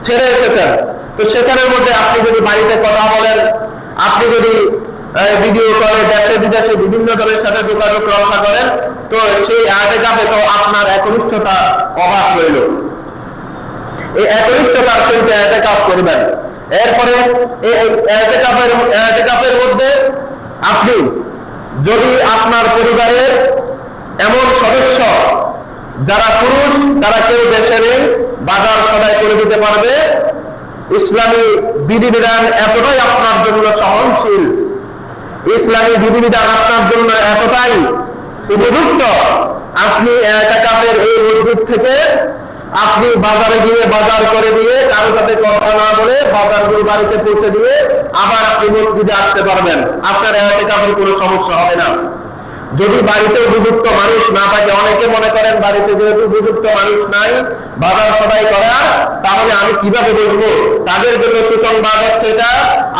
ছেড়ে এসেছেন, তো সেখানের মধ্যে আপনি যদি বাড়িতে কথা বলেন, আপনি যদি ভিডিও করে দেশে বিদেশে বিভিন্ন দলের সাথে যোগাযোগ রক্ষা করেন, তো সেই ইতিকাফে তো আপনার একনিষ্ঠতা অভাব রইল। এই একনিষ্ঠতার সঙ্গে ইতিকাফ করবেন। এরপরে ইতিকাফের মধ্যে আপনি যদি আপনার পরিবারের এমন সদস্য যারা পুরুষ, তারা কেউ দেশে নেই, বাজার সদাই করে দিতে পারবে, ইসলামী বিধিবিধান এতটাই আপনার জন্য সহনশীল, ইসলামী বিধিবিধান আপনার জন্য এতটাই উপযুক্ত, আপনি ইতিকাফের এই মসজিদ থেকে আপনি বাজারে গিয়ে বাজার করে দিয়ে কারোর সাথে কথা না বলে বাজারগুলো বাড়িতে পৌঁছে দিয়ে আবার আপনি মসজিদে আসতে পারবেন। আপনার ইতিকাফের কোনো সমস্যা হবে না। যদি বাড়িতে উপযুক্ত মানুষ না থাকে, অনেকে মনে করেন বাড়িতে যেহেতু উপযুক্ত মানুষ নাই বাজার সদাই করার, তাহলে আমি কিভাবে বসবো? তাদের জন্য সুসংবাদ হচ্ছে এটা,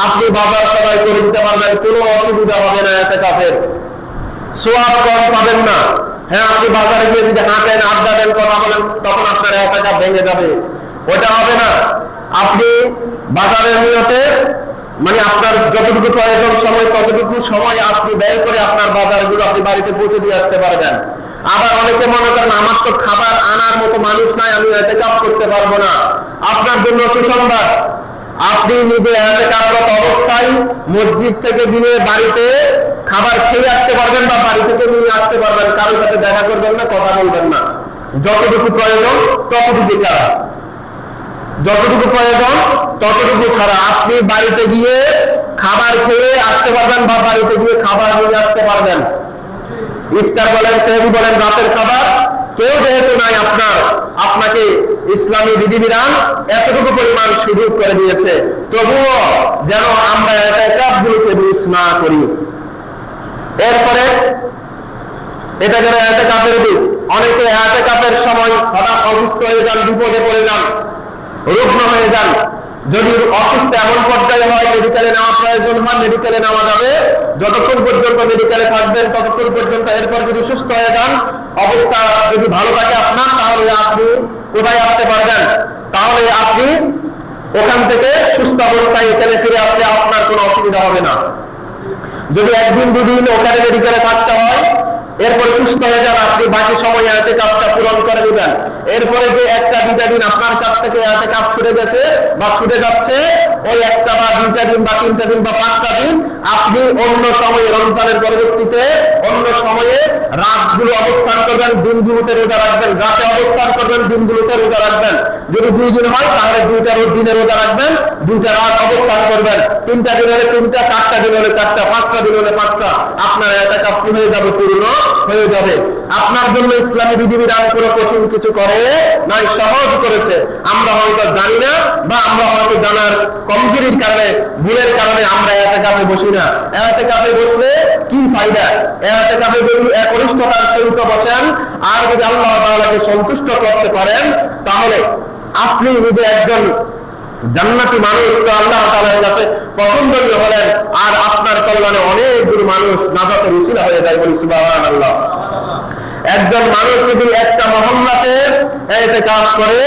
আপনি বাজার সদাই করে দিতে পারবেন, কোনো অসুবিধা হবে না। ইতিকাফের সওয়াব কম পাবেন না। হ্যাঁ, আপনি বাজারে গিয়ে যদি হাঁটেন, আড্ডা দেন, কথা বলেন, তখন আপনার ইতিকাফ ভেঙে যাবে, ওটা হবে না। আপনি বাজারের নিয়তে মানে আপনার যতটুকু প্রয়োজন সময় ততটুকু সময় আপনি ব্যয় করে আপনার বাজারগুলো আপনি বাড়িতে পৌঁছে দিয়ে আসতে পারবেন। আবার অনেকে মনে করেন আমার তো খাবার আনার মতো মানুষ নাই, আমি ইতিকাফ করতে পারবো না। আপনার জন্য সুসংবাদ, আপনি নিজে ইতিকাফরত অবস্থায় মসজিদ থেকে দিয়ে বাড়িতে খাবার খেয়ে আসতে পারবেন বা বাড়ি থেকে নিয়ে আসতে পারবেন। কারোর সাথে দেখা করবেন না, কথা বলবেন না। যতটুকু প্রয়োজন ততটুকু ছাড়া, যতটুকু প্রয়োজন ততটুকু ছাড়া। আপনি বাড়িতে গিয়ে খাবার খেয়ে আসতে পারবেন বা বাড়িতে গিয়ে খাবার নিয়ে আসতে পারবেন। ইফতার বলেন, সেহরি বলেন, রাতের খাবার কেউ যেহেতু নাই আপনাকে ইসলামী বিধিবিধান এতটুকু পরিমাণ সুযোগ করে দিয়েছে, তবুও যেন আমরা ইতিকাফগুলোকে মিস না করি। এরপরে এটা যারা ইতিকাফের দিক, অনেকে ইতিকাফের সময় হঠাৎ অসুস্থ হয়ে যান, বিপদে পড়ে যান, রুগ্ন হয়ে যান। যদি অসুস্থ এমন পর্যায়ে হয় মেডিকেলে নেওয়া প্রয়োজন হয়, মেডিকেলে নেওয়া যাবে। যতক্ষণ পর্যন্ত মেডিকেলে থাকবেন ততক্ষণ পর্যন্ত। এরপর যদি সুস্থ হয়ে যান, অবস্থা যদি ভালো থাকে আপনার, তাহলে আপনি কোথায় আসতে পারবেন? তাহলে আপনি ওখান থেকে সুস্থ অবস্থায় এখানে ফিরে আসলে আপনার কোনো অসুবিধা হবে না। যদি একদিন দুদিন ওখানে মেডিকেলে থাকতে হয়, এরপরে সুস্থ হয়ে যান, আপনি বাকি সময় ইতিকাফটা পূরণ করে দিবেন। এরপরে যে একটা দুটা দিন আপনার কাছ থেকে ইতিকাফ ছুটে গেছে বা ছুটে যাচ্ছে, ওই একটা বা দুইটা দিন বা তিনটা দিন বা পাঁচটা দিন আপনি অন্য সময়ে, রমজানের পরবর্তীতে অন্য সময়ে রাতগুলো অবস্থান করবেন, দিনগুলোতে রোজা রাখবেন। রাতে অবস্থান করবেন, দিনগুলোতে রোজা রাখবেন। যদি 2 দিন হয় তাহলে 2টা দিনে রোজা রাখবেন, 2টা রাত অবস্থান করবেন। 3টা দিন হলে 3টা, 4টা দিন হলে 4টা, 5টা দিন হলে 5টা। আপনার ইতিকাফ হয়ে যাবে, পূর্ণ হয়ে যাবে। আপনার জন্য ইসলামী বিধিবিধান কোনো কঠিন কিছু করে নাই, সহজ করেছে। আমরা হয়তো জানি না বা আমরা হয়তো জানার কমজোরির কারণে, ভুলের কারণে আমরা ইতিকাফে বসি না। ইতিকাফে বসলে কি ফায়দা? ইতিকাফে যদি একনিষ্ঠতার সহিত বসেন আর যদি আল্লাহ তাআলাকে সন্তুষ্ট করতে পারেন, তাহলে আপনি নিজে একজন জান্নাতি মানুষ, তো আল্লাহ তাআলার কাছে পছন্দনীয় হলেন, আর আপনার কল্যাণে অনেকগুলো মানুষ নাজাতের উসিলা হয়ে যায়। বলি সুবহানাল্লাহ। একজন মানুষ যদি একটা মহল্লাতে ইতিকাফ করে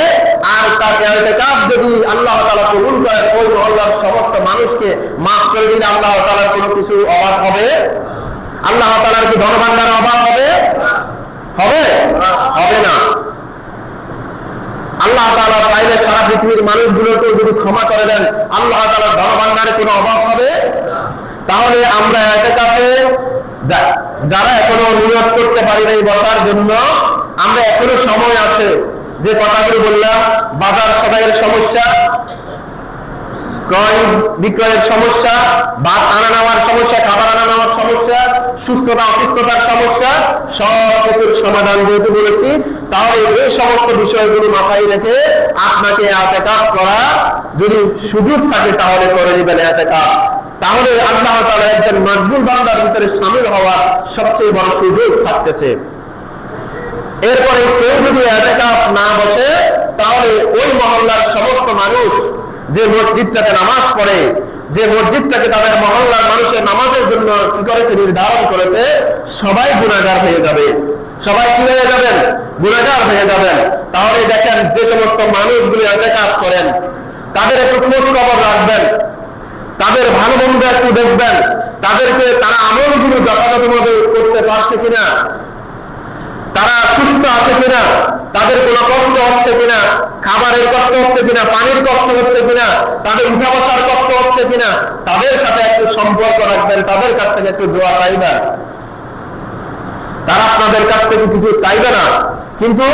আর তার ইতিকাফ যদি আল্লাহ তাআলা কবুল করেন, ওই মহল্লার সমস্ত মানুষকে মাফ করে দিলে আল্লাহ তাআলার কোনো কিছু অভাব হবে? আল্লাহ তাআলার কি ধনভাণ্ডারের অভাব হবে? হবে? হবে না। আল্লাহ তাআলা চাইলে সারা পৃথিবীর মানুষগুলোকে যদি ক্ষমা করে দেন, আল্লাহ তাআলার ধনভাণ্ডারে কোনো অভাব হবে? তাহলে আমরা ইতিকাফে যারা এখনো নিয়ত করতে পারি নাই বসার জন্য, আমরা এখনো সময় আছে। যে কথাগুলো বললাম, বাজার সদাইয়ের সমস্যা, ক্রয় বিক্রয়ের সমস্যা, ভাত আনা নেওয়ার সমস্যা, খাবার আনা নেওয়ার সমস্যা, সুস্থতা অসুস্থতার সমস্যা, সব কিছুর সমাধান যেহেতু বলেছি, তাহলে এই সমস্ত বিষয়গুলো মাথায় রেখে আপনাকে ইতিকাফ করা যদি সুযোগ থাকে তাহলে করে দিবেন ইতিকাফ। তাহলে আল্লাহ তাআলা একজন মকবুল বান্দার ভিতরে শামিল হওয়ার সবচেয়ে বড় সুযোগ থাকতেছে। এরপরে কেউ যদি ইতিকাফ না বসে, তাহলে ওই মহল্লার সমস্ত মানুষ যে মসজিদটাকে নামাজ পড়ে, যে মসজিদটাকে তাদের মহল্লার মানুষের নামাজের জন্য কি করেছে, নির্ধারণ করেছে, সবাই গুনাহগার হয়ে যাবে। সবাই কি হয়ে যাবেন? গুনাহগার হয়ে যাবেন। তাহলে দেখেন, যে সমস্ত মানুষগুলো ইতিকাফ করেন তাদের একটু খোঁজ খবর রাখবেন, তাদের ভালো মন্দ একটু দেখবেন, তাদেরকে তারা আমলগুলো যথাযথভাবে করতে পারছে কিনা, তারা সুস্থ আছে কিনা, তাদের কোনো কষ্ট হচ্ছে কিনা, খাবারের কষ্ট হচ্ছে কিনা, পানির কষ্ট হচ্ছে কিনা, তাদের উঠা বসার কষ্ট হচ্ছে কিনা, তাদের সাথে একটু সম্পর্ক রাখবেন, তাদের কাছ থেকে একটু দোয়া চাইবেন। তারা আপনাদের কাছ থেকে কিছু চাইবে না, কিন্তু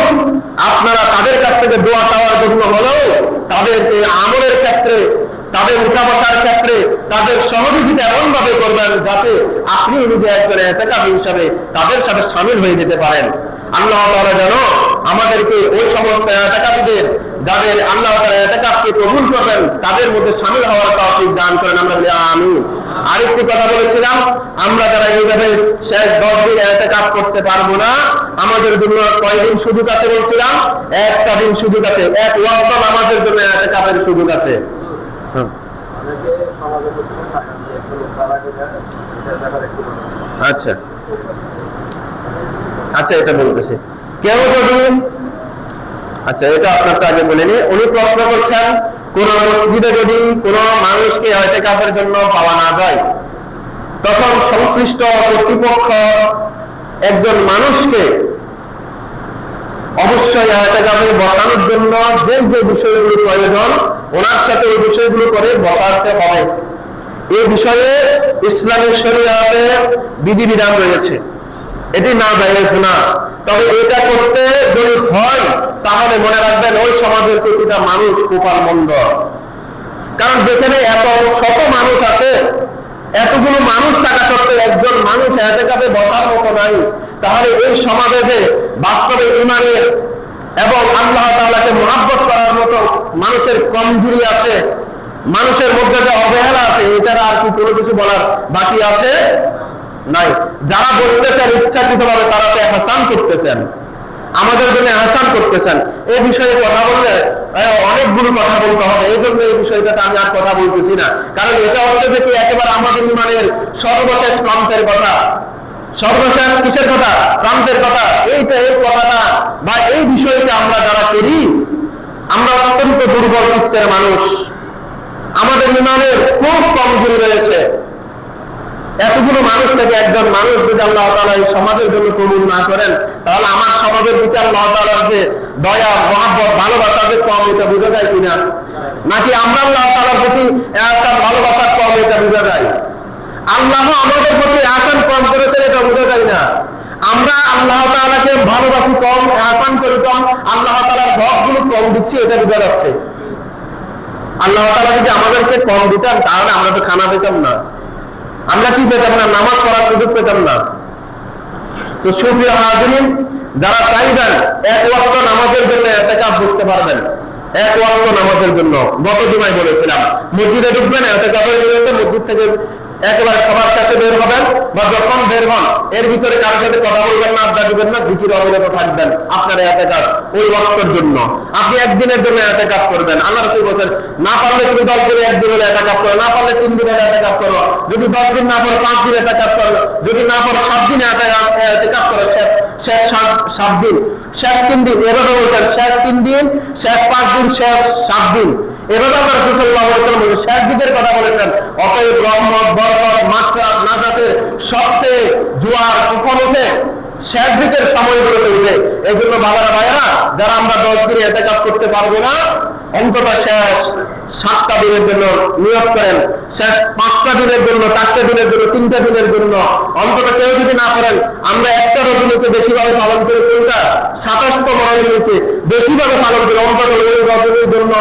আপনারা তাদের কাছ থেকে দোয়া চাওয়ার জন্য হলেও তাদের এই আমলের ক্ষেত্রে, তাদের উঠা বসার ক্ষেত্রে তাদের সহযোগিতা এমন ভাবে করবেন যাতে আপনি নিজে একজন ইতিকাফী হিসাবে তাদের সাথে শামিল হয়ে যেতে পারেন। আল্লাহ তাআলা যেন আমাদেরকে ওই সমস্ত ইতিকাফীদের, যাদের আল্লাহ তাআলা ইতিকাফকে কবুল করবেন, তাদের মধ্যে শামিল হওয়ার তৌফিক দান করেন। আমরা বলি আমিন। আরেকটি কথা বলেছিলাম, আমরা যারা এইভাবে শেষ 10 দিন ইতিকাফ করতে পারবো না, আমাদের জন্য কয়দিন সুযোগ আছে বলছিলাম? একটা দিন সুযোগ আছে, এক ওয়াক্ত নামাজের জন্য ইতিকাফের সুযোগ আছে। আচ্ছা আচ্ছা, এটা বলতেছি কেউ যদি, আচ্ছা এটা আপনার আগে বলিনি, উনি প্রশ্ন করছেন, কোন মসজিদে যদি কোন মানুষকে ইতিকাফের জন্য পাওয়া না যায়, তখন সংশ্লিষ্ট কর্তৃপক্ষ একজন মানুষকে অবশ্যই ইতিকাফে বসানোর জন্য যে যে বিষয়গুলো প্রয়োজন, ওনার সাথে এই বিষয়গুলো করে বসাতে হবে। এই বিষয়ে ইসলামী শরীয়তে বিধিবিধান রয়েছে, এটি না জায়েজ না। তবে এটা করতে যদি হয় তাহলে মনে রাখবেন ওই সমাজের প্রতিটা মানুষ কপাল মন্দ। কারণ যেখানে এত শত মানুষ আছে, এতগুলো মানুষ থাকা সত্ত্বেও একজন মানুষ এতেকাবে বসার মতো নাই, তাহলে এই সমাজে যে বাস্তবে ইমানের এবং আল্লাহ তাআলাকে মুহাব্বত করার মতো মানুষের কমজোরি আছে, মানুষের মধ্যে যে অবহেলা আছে, এটার আর কি কোনো কিছু বলার বাকি আছে নাই। যারা বলতেছেন ইচ্ছাকৃতভাবে তারা তো এহসান করতেছেন, আমাদের জন্য এহসান করতেছেন। এই বিষয়ে কথা বললে অনেকগুলো কথা বলতে হবে, এই জন্য এই বিষয়টাতে আমি আর কথা বলতেছি না। কারণ এটা হচ্ছে যে কি একেবারে আমাদের ইমানের সর্বশেষ প্রান্তের কথা, সর্বশেষ কিসের কথা? প্রান্তের কথা। এই কথাটা বা এই বিষয়টা আমরা যারা করি, আমরা অত্যন্ত দুর্বল চিত্তের মানুষ, আমাদের ইমানের খুব কমজোরি রয়েছে। এতগুলো মানুষ থেকে একজন মানুষ যদি আল্লাহ তাআলা এই সমাজের জন্য কবুল না করেন, তাহলে আমার সমাজের প্রতি আল্লাহ তাআলার যে দয়া, মহব্বত, ভালোবাসা যে কম, এটা বোঝা যায় কিনা? নাকি আমরা আল্লাহ তাআলার প্রতি ইহসান, ভালোবাসা কম, এটা বোঝা যায়? আল্লাহ আমাদের প্রতি ইহসান কম করেছেন, এটা বোঝা যায় না। আমরা আল্লাহ তাআলাকে ভালোবাসি কম, ইহসান করি কম, আল্লাহ তাআলার হকগুলো কম দিচ্ছি, এটা বোঝা যাচ্ছে। আল্লাহ তাআলা যদি আমাদেরকে কম দিতেন তাহলে আমরা তো খানা পেতাম না, আমরা কি পেতাম না? নামাজ পড়ার সুযোগ পেতাম না। তো সুপ্রিয় হাজিরিন, যারা চাইবেন এক ওয়াক্ত নামাজের জন্য ইতিকাফ বসতে পারবেন, এক ওয়াক্ত নামাজের জন্য। গত জুমায় বলেছিলাম মসজিদে ঢুকবেন, ইতিকাফের নিয়তে মসজিদ থেকে একেবারে সবার কাছে বের হবেন, বা যখন বের হন এর ভিতরে কারোর সাথে কথা বলবেন না, আড্ডা দিবেন না, জিকির অবিরত থাকবেন। আপনার ইতিকাফ ওই ওয়াক্তের জন্য, আপনি একদিনের জন্য ইতিকাফ করবেন। আল্লাহ রাসূল বলেছেন, না পারলে তুমি 10 দিনে একদিন হলে ইতিকাফ করো, না পারলে 3 দিনে ইতিকাফ করো, যদি 10 দিন না পারো 5 দিনে ইতিকাফ করো, যদি না পারো 7 দিনে ইতিকাফ করো, শেষ 7 দিন, শেষ 3 দিন, এভাবে বলছেন, শেষ 3 দিন, শেষ 5 দিন, শেষ 7 দিন, এভাবে আল্লাহ রাসূল সাল্লাল্লাহু আলাইহি ওয়াসাল্লাম শেষ দিকের কথা বলেছেন। অতএব রহমত, বরকত, মাগফিরাত, নাজাতের সবচেয়ে জোয়ার তুফান উঠে শেষ দিকের সময়গুলোতে উঠে। এই জন্য বাবারা, ভাইয়েরা, যারা আমরা 10 দিনে ইতিকাফ করতে পারবো না, অন্তত শেষ 7টা দিনের জন্য নিয়ত করেন, শেষ 5টা দিনের জন্য, 4টা দিনের জন্য, 3টা দিনের জন্য অন্তত কেউ যদি না করেন, আমরা একটা রজনীকে বেশিভাবে পালন করি, কোনটা? 27তম রজনীকে বেশিভাবে পালন করি, অন্তত ওই রজনীর জন্য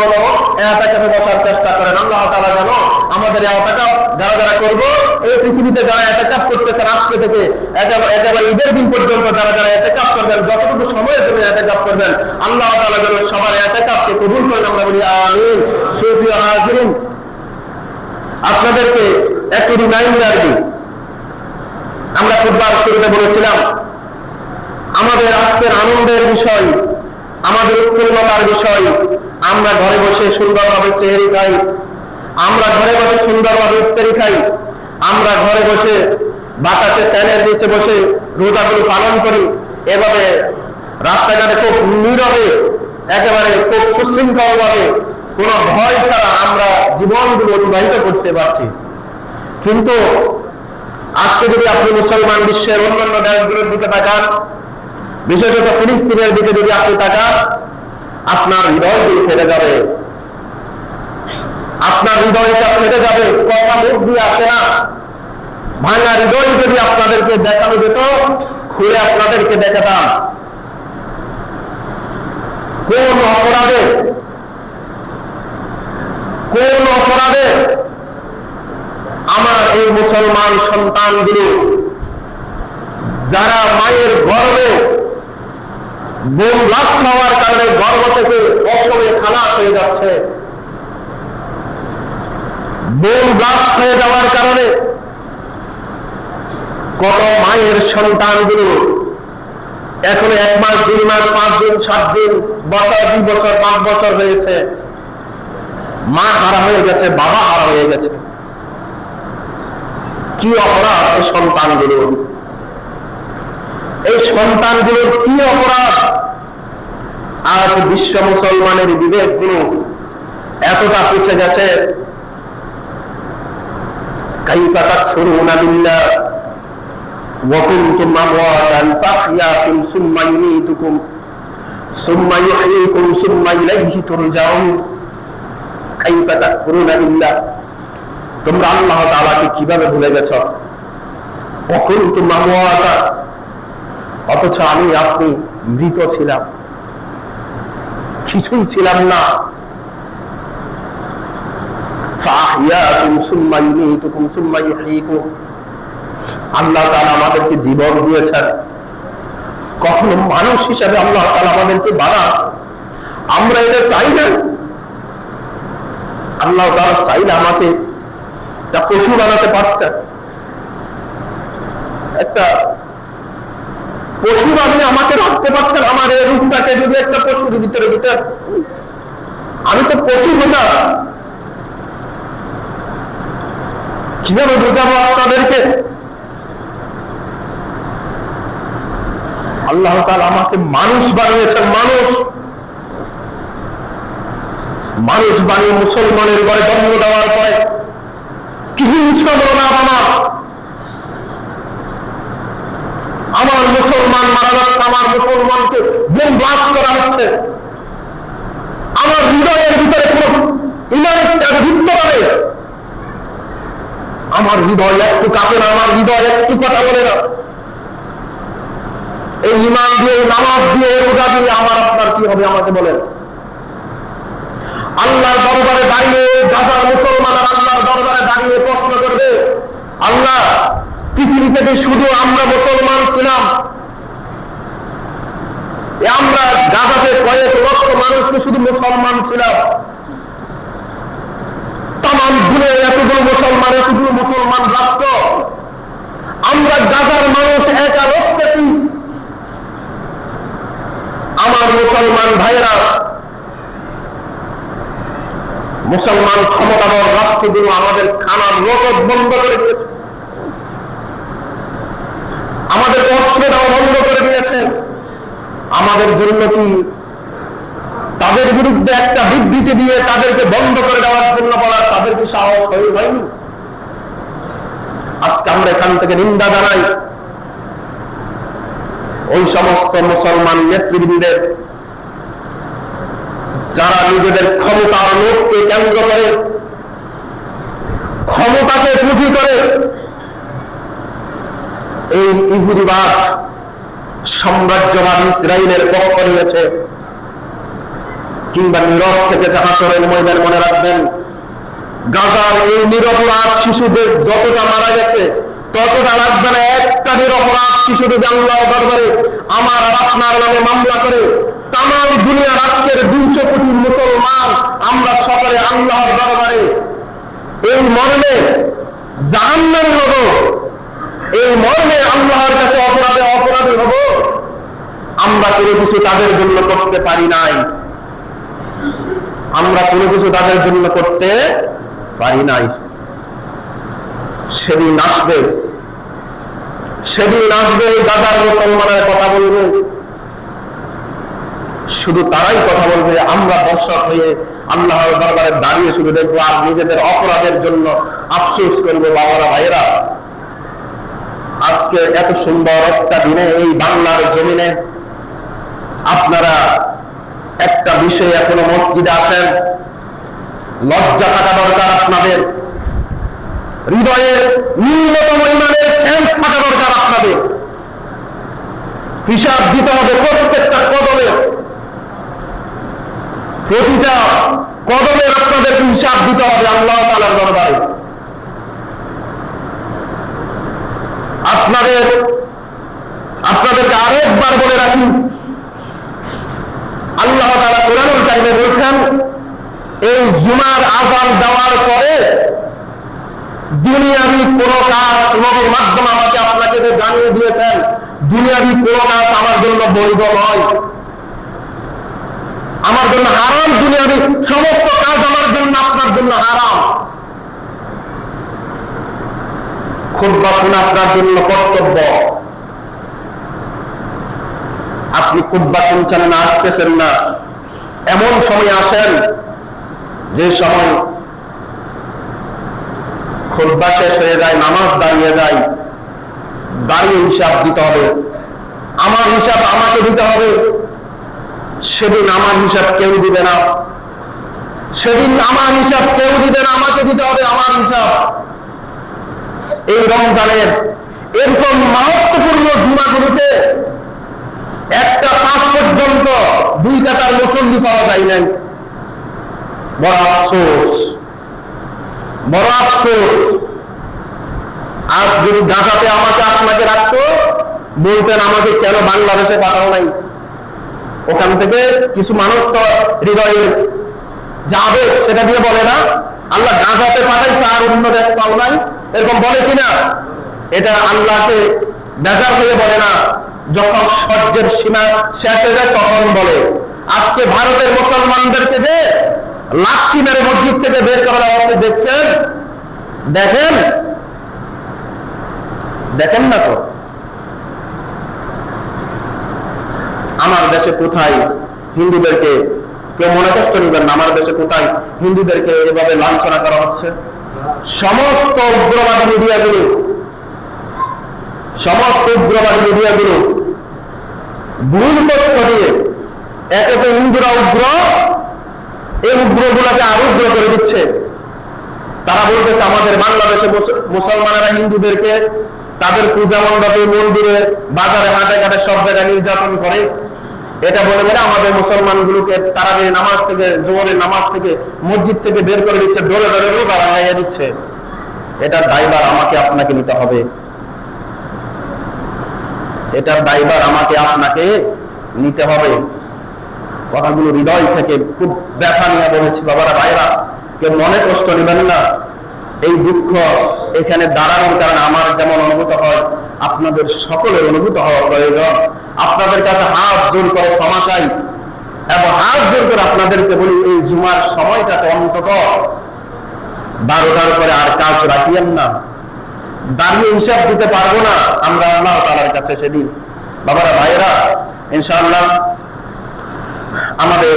ইতিকাফে বসার চেষ্টা করেন। আল্লাহ তাআলা যেন আমাদের ইতিকাফ যারা যারা করবো, এই পৃথিবীতে যারা ইতিকাফ করতেছেন আজকে থেকে একেবারে ঈদের দিন পর্যন্ত যারা যারা ইতিকাফ করবেন, যতটুকু সময়ের জন্য ইতিকাফ করবেন, আল্লাহ তাআলা যেন সবার ইতিকাফকে কবুল করেন, আমরা বলি আমিন। সুপ্রিয় হাজিরিন, আপনাদেরকে একটু রিমাইন্ডার দিই, আমরা খুতবার শুরুতে বলেছিলাম আমাদের আজকের আনন্দের বিষয়, আমাদের উৎফুল্লতার বিষয়, আমরা ঘরে বসে সুন্দরভাবে সেহরি খাই, আমরা ঘরে বসে সুন্দরভাবে ইফতারি খাই, আমরা ঘরে বসে বাতাসে ফ্যানের নিচে বসে রোজাগুলো পালন করি। এভাবে রাস্তাঘাটে খুব নীরবে, একেবারে খুব সুশৃঙ্খলভাবে, কোনো ভয় ছাড়া আমরা জীবনগুলো অতিবাহিত করতে পারছি। কিন্তু আজকে যদি আপনি মুসলমান বিশ্বের অন্যান্য দেশগুলোর দিকে তাকান, বিশেষত ফিলিস্তিনের দিকে যদি আপনি তাকান, আপনার হৃদয়গুলো ফেটে যাবে, আপনার হৃদয়টা ফেটে যাবে। কথা মুখ দিয়ে আসে না, ভাঙা হৃদয় যদি আপনাদেরকে দেখানো যেত, খুলে আপনাদেরকে দেখাতাম কোন অপরাধে আমার এই মুসলমান সন্তানগুলো, যারা মায়ের গর্ভে বোম ব্লাস্ট হওয়ার কারণে গর্ভ থেকে অসময়ে খালাস হয়ে যাচ্ছে, বোম ব্লাস্ট হয়ে যাওয়ার কারণে কত মায়ের সন্তানগুলো এখনো 1 মাস, 2 মাস, 5 দিন, 7 দিন, বছর, 2 বছর, 5 বছর হয়েছে, মা হারা হয়ে গেছে, বাবা হারা হয়ে গেছে। কি অপরাধ এই সন্তানগুলোর, এই সন্তানগুলোর কি অপরাধ? আজ বিশ্ব মুসলমানের বিবেকগুলো এতটা পিছিয়ে গেছে। কাইফা তাকফুরুনা বিল্লাহ ওয়া কুনতুম আমওয়াতান ফাহইয়াকুম সুম্মা ইউমীতুকুম সুম্মা ইউহয়ীকুম সুম্মা ইলাইহি তুরজাউন। কাইফা তাকফুরুনা বিল্লাহ, তোমরা আল্লাহ তাআলাকে কিভাবে ভুলে গেছো? ওয়া কুনতুম আমওয়াতা, অথচ আমি আপনি মৃত ছিলাম, কিছুই ছিলাম না। আল্লাহ তাআলা আমাদেরকে জীবন দিয়েছেন, কখনো মানুষ হিসাবে আল্লাহ তাআলা আমাদেরকে বানান, আমরা এটা চাই না। আল্লাহ তাআলা চাইলে আমাকে একটা পশু বানাতে পারতেন, একটা পশু বানিয়ে আমাকে রাখতে পারতেন। আমার এই রূপটাকে যদি একটা পশুর ভিতরে দিতেন, আমি তো পশু হতাম। কিভাবে বোঝাবো আপনাদেরকে? আল্লাহ তাআলা আমাকে মানুষ বানিয়েছেন, মানুষ বানিয়ে মুসলমানের ঘরে জন্ম দেওয়ার পরে কি হিংসা না বানা, আমার মুসলমান মারা যাচ্ছে, আমার মুসলমানকে বোমবাস করা হচ্ছে, আমার হৃদয়ের ভিতরে কোন ইমানের ত্যাগ ঢুকতে পারে? আমার হৃদয় একটু কাঁপে না, আমার হৃদয় একটু কথা বলে না। এই ইমান দিয়ে, নামাজ দিয়ে, রোজা দিয়ে আমার আপনার কি হবে আমাকে বলেন? আল্লাহর দরবারে দাঁড়িয়ে গাজার মুসলমান আল্লাহর দরবারে দাঁড়িয়ে প্রশ্ন করবে, আল্লাহ, পৃথিবী থেকে শুধু আমরা মুসলমান ছিলাম, আমরা গাজাতে কয়েক লক্ষ মানুষকে শুধু মুসলমান ছিলাম, তামাম দুনিয়ায় এতগুলো মুসলমান রাষ্ট্র, আমরা গাজার মানুষ একা রক্তেছি। আমার মুসলমান ভাইয়েরা, মুসলমান ক্ষমতাধর রাষ্ট্রগুলো আমাদের খানার রকত বন্ধ করে দিয়েছে, আমাদের অস্ত্র দেওয়া বন্ধ করে দিয়েছে। আমাদের জন্য কি তাদের বিরুদ্ধে একটা বিবৃতি দিয়ে তাদেরকে বন্ধ করে দেওয়ার জন্য বলার তাদের কি সাহস হয়নি? আজকে আমরা এখান থেকে নিন্দা জানাই ওই সমস্ত মুসলমান নেতৃবৃন্দের, যারা নিজেদের ক্ষমতার লোককে কেন্দ্র করে, ক্ষমতাকে পুঁজি করে এই ইহুদিবাদ সাম্রাজ্যবাদ ইসরায়েলের পক্ষ নিয়েছে। কিংবা নীরব থেকে হাসরের ময়দান মনে রাখবেন, গাজার এই নিরপরাধ শিশুদের যতটা মারা গেছে ততটা লাগবে না একটা নিরপরাধ শিশু যদি আল্লাহর দরবারে আমার আর আপনার নামে মামলা করে। তামাম দুনিয়ার আজকের 200 কোটি মুসলমান আমরা সকলে আল্লাহর দরবারে এই মর্মে জাহান্নামী হব, এই মর্মে আল্লাহর কাছে অপরাধী হব। আমরা কোনো কিছু তাদের জন্য করতে পারি নাই, আমরা কোনো কিছু তাদের জন্য করতে পারি নাই। সেদিন আসবে গাজার মুসলমানের কথা বলবে, শুধু তারাই কথা বলবে, আমরা দর্শক হয়ে আল্লাহর দরবারে দাঁড়িয়ে শুধু দেখবো আর নিজেদের অপরাধের জন্য আফসোস করবো। বাবারা, ভাইয়েরা, আজকে এত সুন্দর একটা দিনে এই বাংলার জমিনে আপনারা একটা বিষয় এখনো মসজিদে আসেন, লজ্জা থাকা দরকার। আপনাদের হৃদয়ে ন্যূনতম ইমানের সেন্স থাকা দরকার। আপনাদের হিসাব দিতে হবে প্রত্যেকটা কদমে, প্রতিটা কদমে আপনাদের হিসাব দিতে হবে আল্লাহ তাআলার দরবারে। আপনাদেরকে আরেকবার বলে রাখি, আল্লাহ তাআলা কোরআনুল কারীমে বলছেন, এই জুমার আযান দেওয়ার পরে দুনিয়াবি কোনো কাজ নবীর মাধ্যমে আমাকে আপনাকে জানিয়ে দিয়েছেন, দুনিয়াবি কোনো কাজ আমার জন্য বৈধ নয়, আমার জন্য হারাম। দুনিয়াবি সমস্ত কাজ আমার জন্য, আপনার জন্য হারাম। খুতবা শোনা আপনার জন্য কর্তব্য। আপনি খুতবা শুনছেন না, আসতেছেন না, এমন সময় আসেন যে সময় খুতবা শেষ হয়ে যায়, নামাজ দাঁড়িয়ে যায়, দাঁড়িয়ে হিসাব দিতে হবে। আমার হিসাব আমাকে দিতে হবে। সেদিন আমার হিসাব কেউ দিবে না, সেদিন আমার হিসাব কেউ দিবে না, আমাকে দিতে হবে আমার হিসাব। এই রমজানের এরকম মহত্বপূর্ণ জুমাগুলোতে একটা 5 পর্যন্ত 2 কাতার মুসল্লি পাওয়া যায় নাই। বড় আফসোস, বড় আফসোস। আজ যদি ঢাকাতে আমাকে আপনাকে রাখতো, বলতেন আমাকে কেন বাংলাদেশে পাঠাও নাই। ওখান থেকে কিছু মানুষ তো হৃদয়ের যাবে সেটা দিয়ে বলে না, আল্লাহ গাজাতে পাঠাইছে আর অন্য দেশ পাও নাই, এরকম বলে কিনা? এটা আল্লাহকে বেজার হয়ে বলে না, যখন সহ্যের সীমা শেষ হয়ে যায় তখন বলে। আজকে ভারতের মুসলমানদেরকে যে লাঠি মেরে মসজিদ থেকে বের করা হচ্ছে, দেখছেন? দেখেন দেখেন না তো আমার দেশে কোথায় হিন্দুদেরকে, কেউ মনে কষ্ট নেবেন না, আমার দেশে কোথায় হিন্দুদেরকে এভাবে লাঞ্ছনা করা হচ্ছে? সমস্ত উগ্রবাদী মিডিয়াগুলো, সমস্ত উগ্রবাদী মিডিয়াগুলো ভুল তথ্য দিয়ে একে তো হিন্দুরা উগ্র, এই উগ্রগুলোকে আরো উগ্র করে দিচ্ছে। তারা বলতেছে আমাদের বাংলাদেশে মুসলমানেরা হিন্দুদেরকে তাদের পূজা মণ্ডপে, মন্দিরে, বাজারে, হাটে ঘাটে সব জায়গায় নির্যাতন করে। এটা বলে বলে আমাদের মুসলমানগুলোকে তারাবির নামাজ থেকে, জোহরের নামাজ থেকে, মসজিদ থেকে বের করে দিচ্ছে, ধরে ধরে রোজা ভাঙাইয়া দিচ্ছে। এটার দায়ভার আমাকে আপনাকে নিতে হবে, এটার দায়ভার আমাকে আপনাকে নিতে হবে। কথাগুলো হৃদয় থেকে খুব ব্যথা নিয়ে বলেছি। বাবারা, ভাইরা, কেউ মনে কষ্ট নেবেন না। এই দুঃখ এখানে দাঁড়ানোর কারণে আমার যেমন অনুভূত হয়, আপনাদের সকলের অনুভূত হওয়া প্রয়োজন। আপনাদের কাছে হাত জোর করে ক্ষমা চাই এবং হাত জোর করে আপনাদেরকে বলি, এই জুমার সময়টাতে অন্তত 12টার পরে আর কাজ রাখিয়েন না। দাঁড়িয়ে হিসাব দিতে পারবো না আমরা আল্লাহ তাআলার কাছে সেদিন। বাবারা, ভাইয়েরা, ইনশাআল্লাহ আমাদের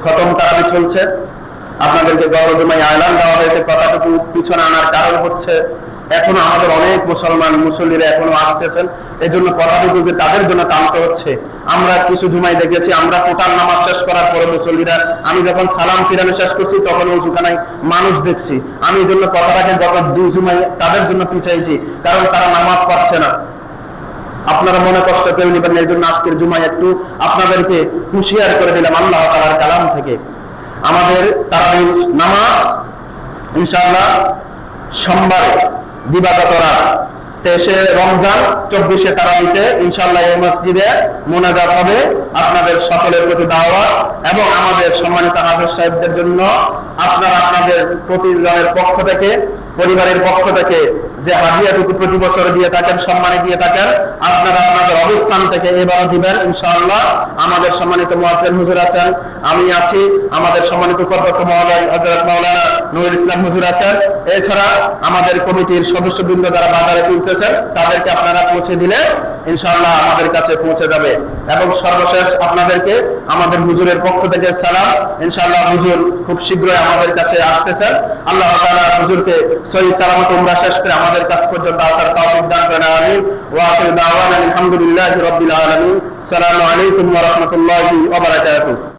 খতম তারাবি চলছে। আপনাদেরকে গত জুমায় এলান দেওয়া হয়েছে, কথাটুকু পিছনে আনার কারণ হচ্ছে এখনো আমাদের অনেক মুসলমান মুসল্লিরা এখনো আসতেছেন, এই জন্য কথাটুকুকে তাদের জন্য টানতে হচ্ছে। আমরা কিছু জুমায় দেখেছি, আমরা টোটাল নামাজ শেষ করার পরে মুসল্লিরা, আমি যখন সালাম ফিরানো শেষ করছি তখন ওই জুখানায় মানুষ দেখছি। আমি এই জন্য কথাটাকে গত 2 জুমায় তাদের জন্য পিছাইছি, কারণ তারা নামাজ পাচ্ছে না। আপনারা মনে কষ্ট কেউ নেবেন না, এই জন্য আজকের জুমায় একটু আপনাদেরকে হুঁশিয়ার করে দিলাম আল্লাহ তাআলার কালাম থেকে। আমাদের তারাবির নামাজ ইনশাআল্লাহ সোমবার দিবাগত রাত 23 রমজান 24 তারাবিতে ইনশাআল্লাহ এই মসজিদে মোনাজাত হবে। আপনাদের সকলের প্রতি দাওয়াত এবং আমাদের সম্মানিত হাফেজ সাহেবদের জন্য আপনারা আপনাদের প্রতিজনের পক্ষ থেকে, পরিবারের পক্ষ থেকে যে হাদিয়াটুকু প্রতি বছর দিয়ে থাকেন, সম্মানে দিয়ে থাকেন, আপনারা আপনাদের অবস্থান থেকে এবারও দিবেন ইনশাআল্লাহ। আমাদের সম্মানিত মুয়াজ্জিন হুজুর আছেন, আমি আছি, আমাদের সম্মানিত কর্তব্য মহোদয় হযরত মাওলানা নুরুল ইসলাম হুজুর আছেন, এছাড়া আমাদের কমিটির সদস্যবৃন্দ যারা বাজারে তুলতেছেন তাদেরকে আপনারা পৌঁছে দিলে ইনশাআল্লাহ আমাদের কাছে পৌঁছে যাবে। এবং সর্বশেষ আপনাদেরকে আমাদের হুজুরের পক্ষ থেকে সালাম। ইনশাআল্লাহ হুজুর খুব শীঘ্রই আমাদের কাছে আসতেছেন। আল্লাহ তাআলা হুজুরকে সহি সালামত উমরা শেষ করে আমাদের কাছ পর্যন্ত আসার তৌফিক দান করেন। আমিন। ওয়া আখিরু দাওয়ানা আলহামদুলিল্লাহি রাব্বিল আলামিন। আসসালামু আলাইকুম ওয়া রাহমাতুল্লাহি ওয়া বারাকাতুহু।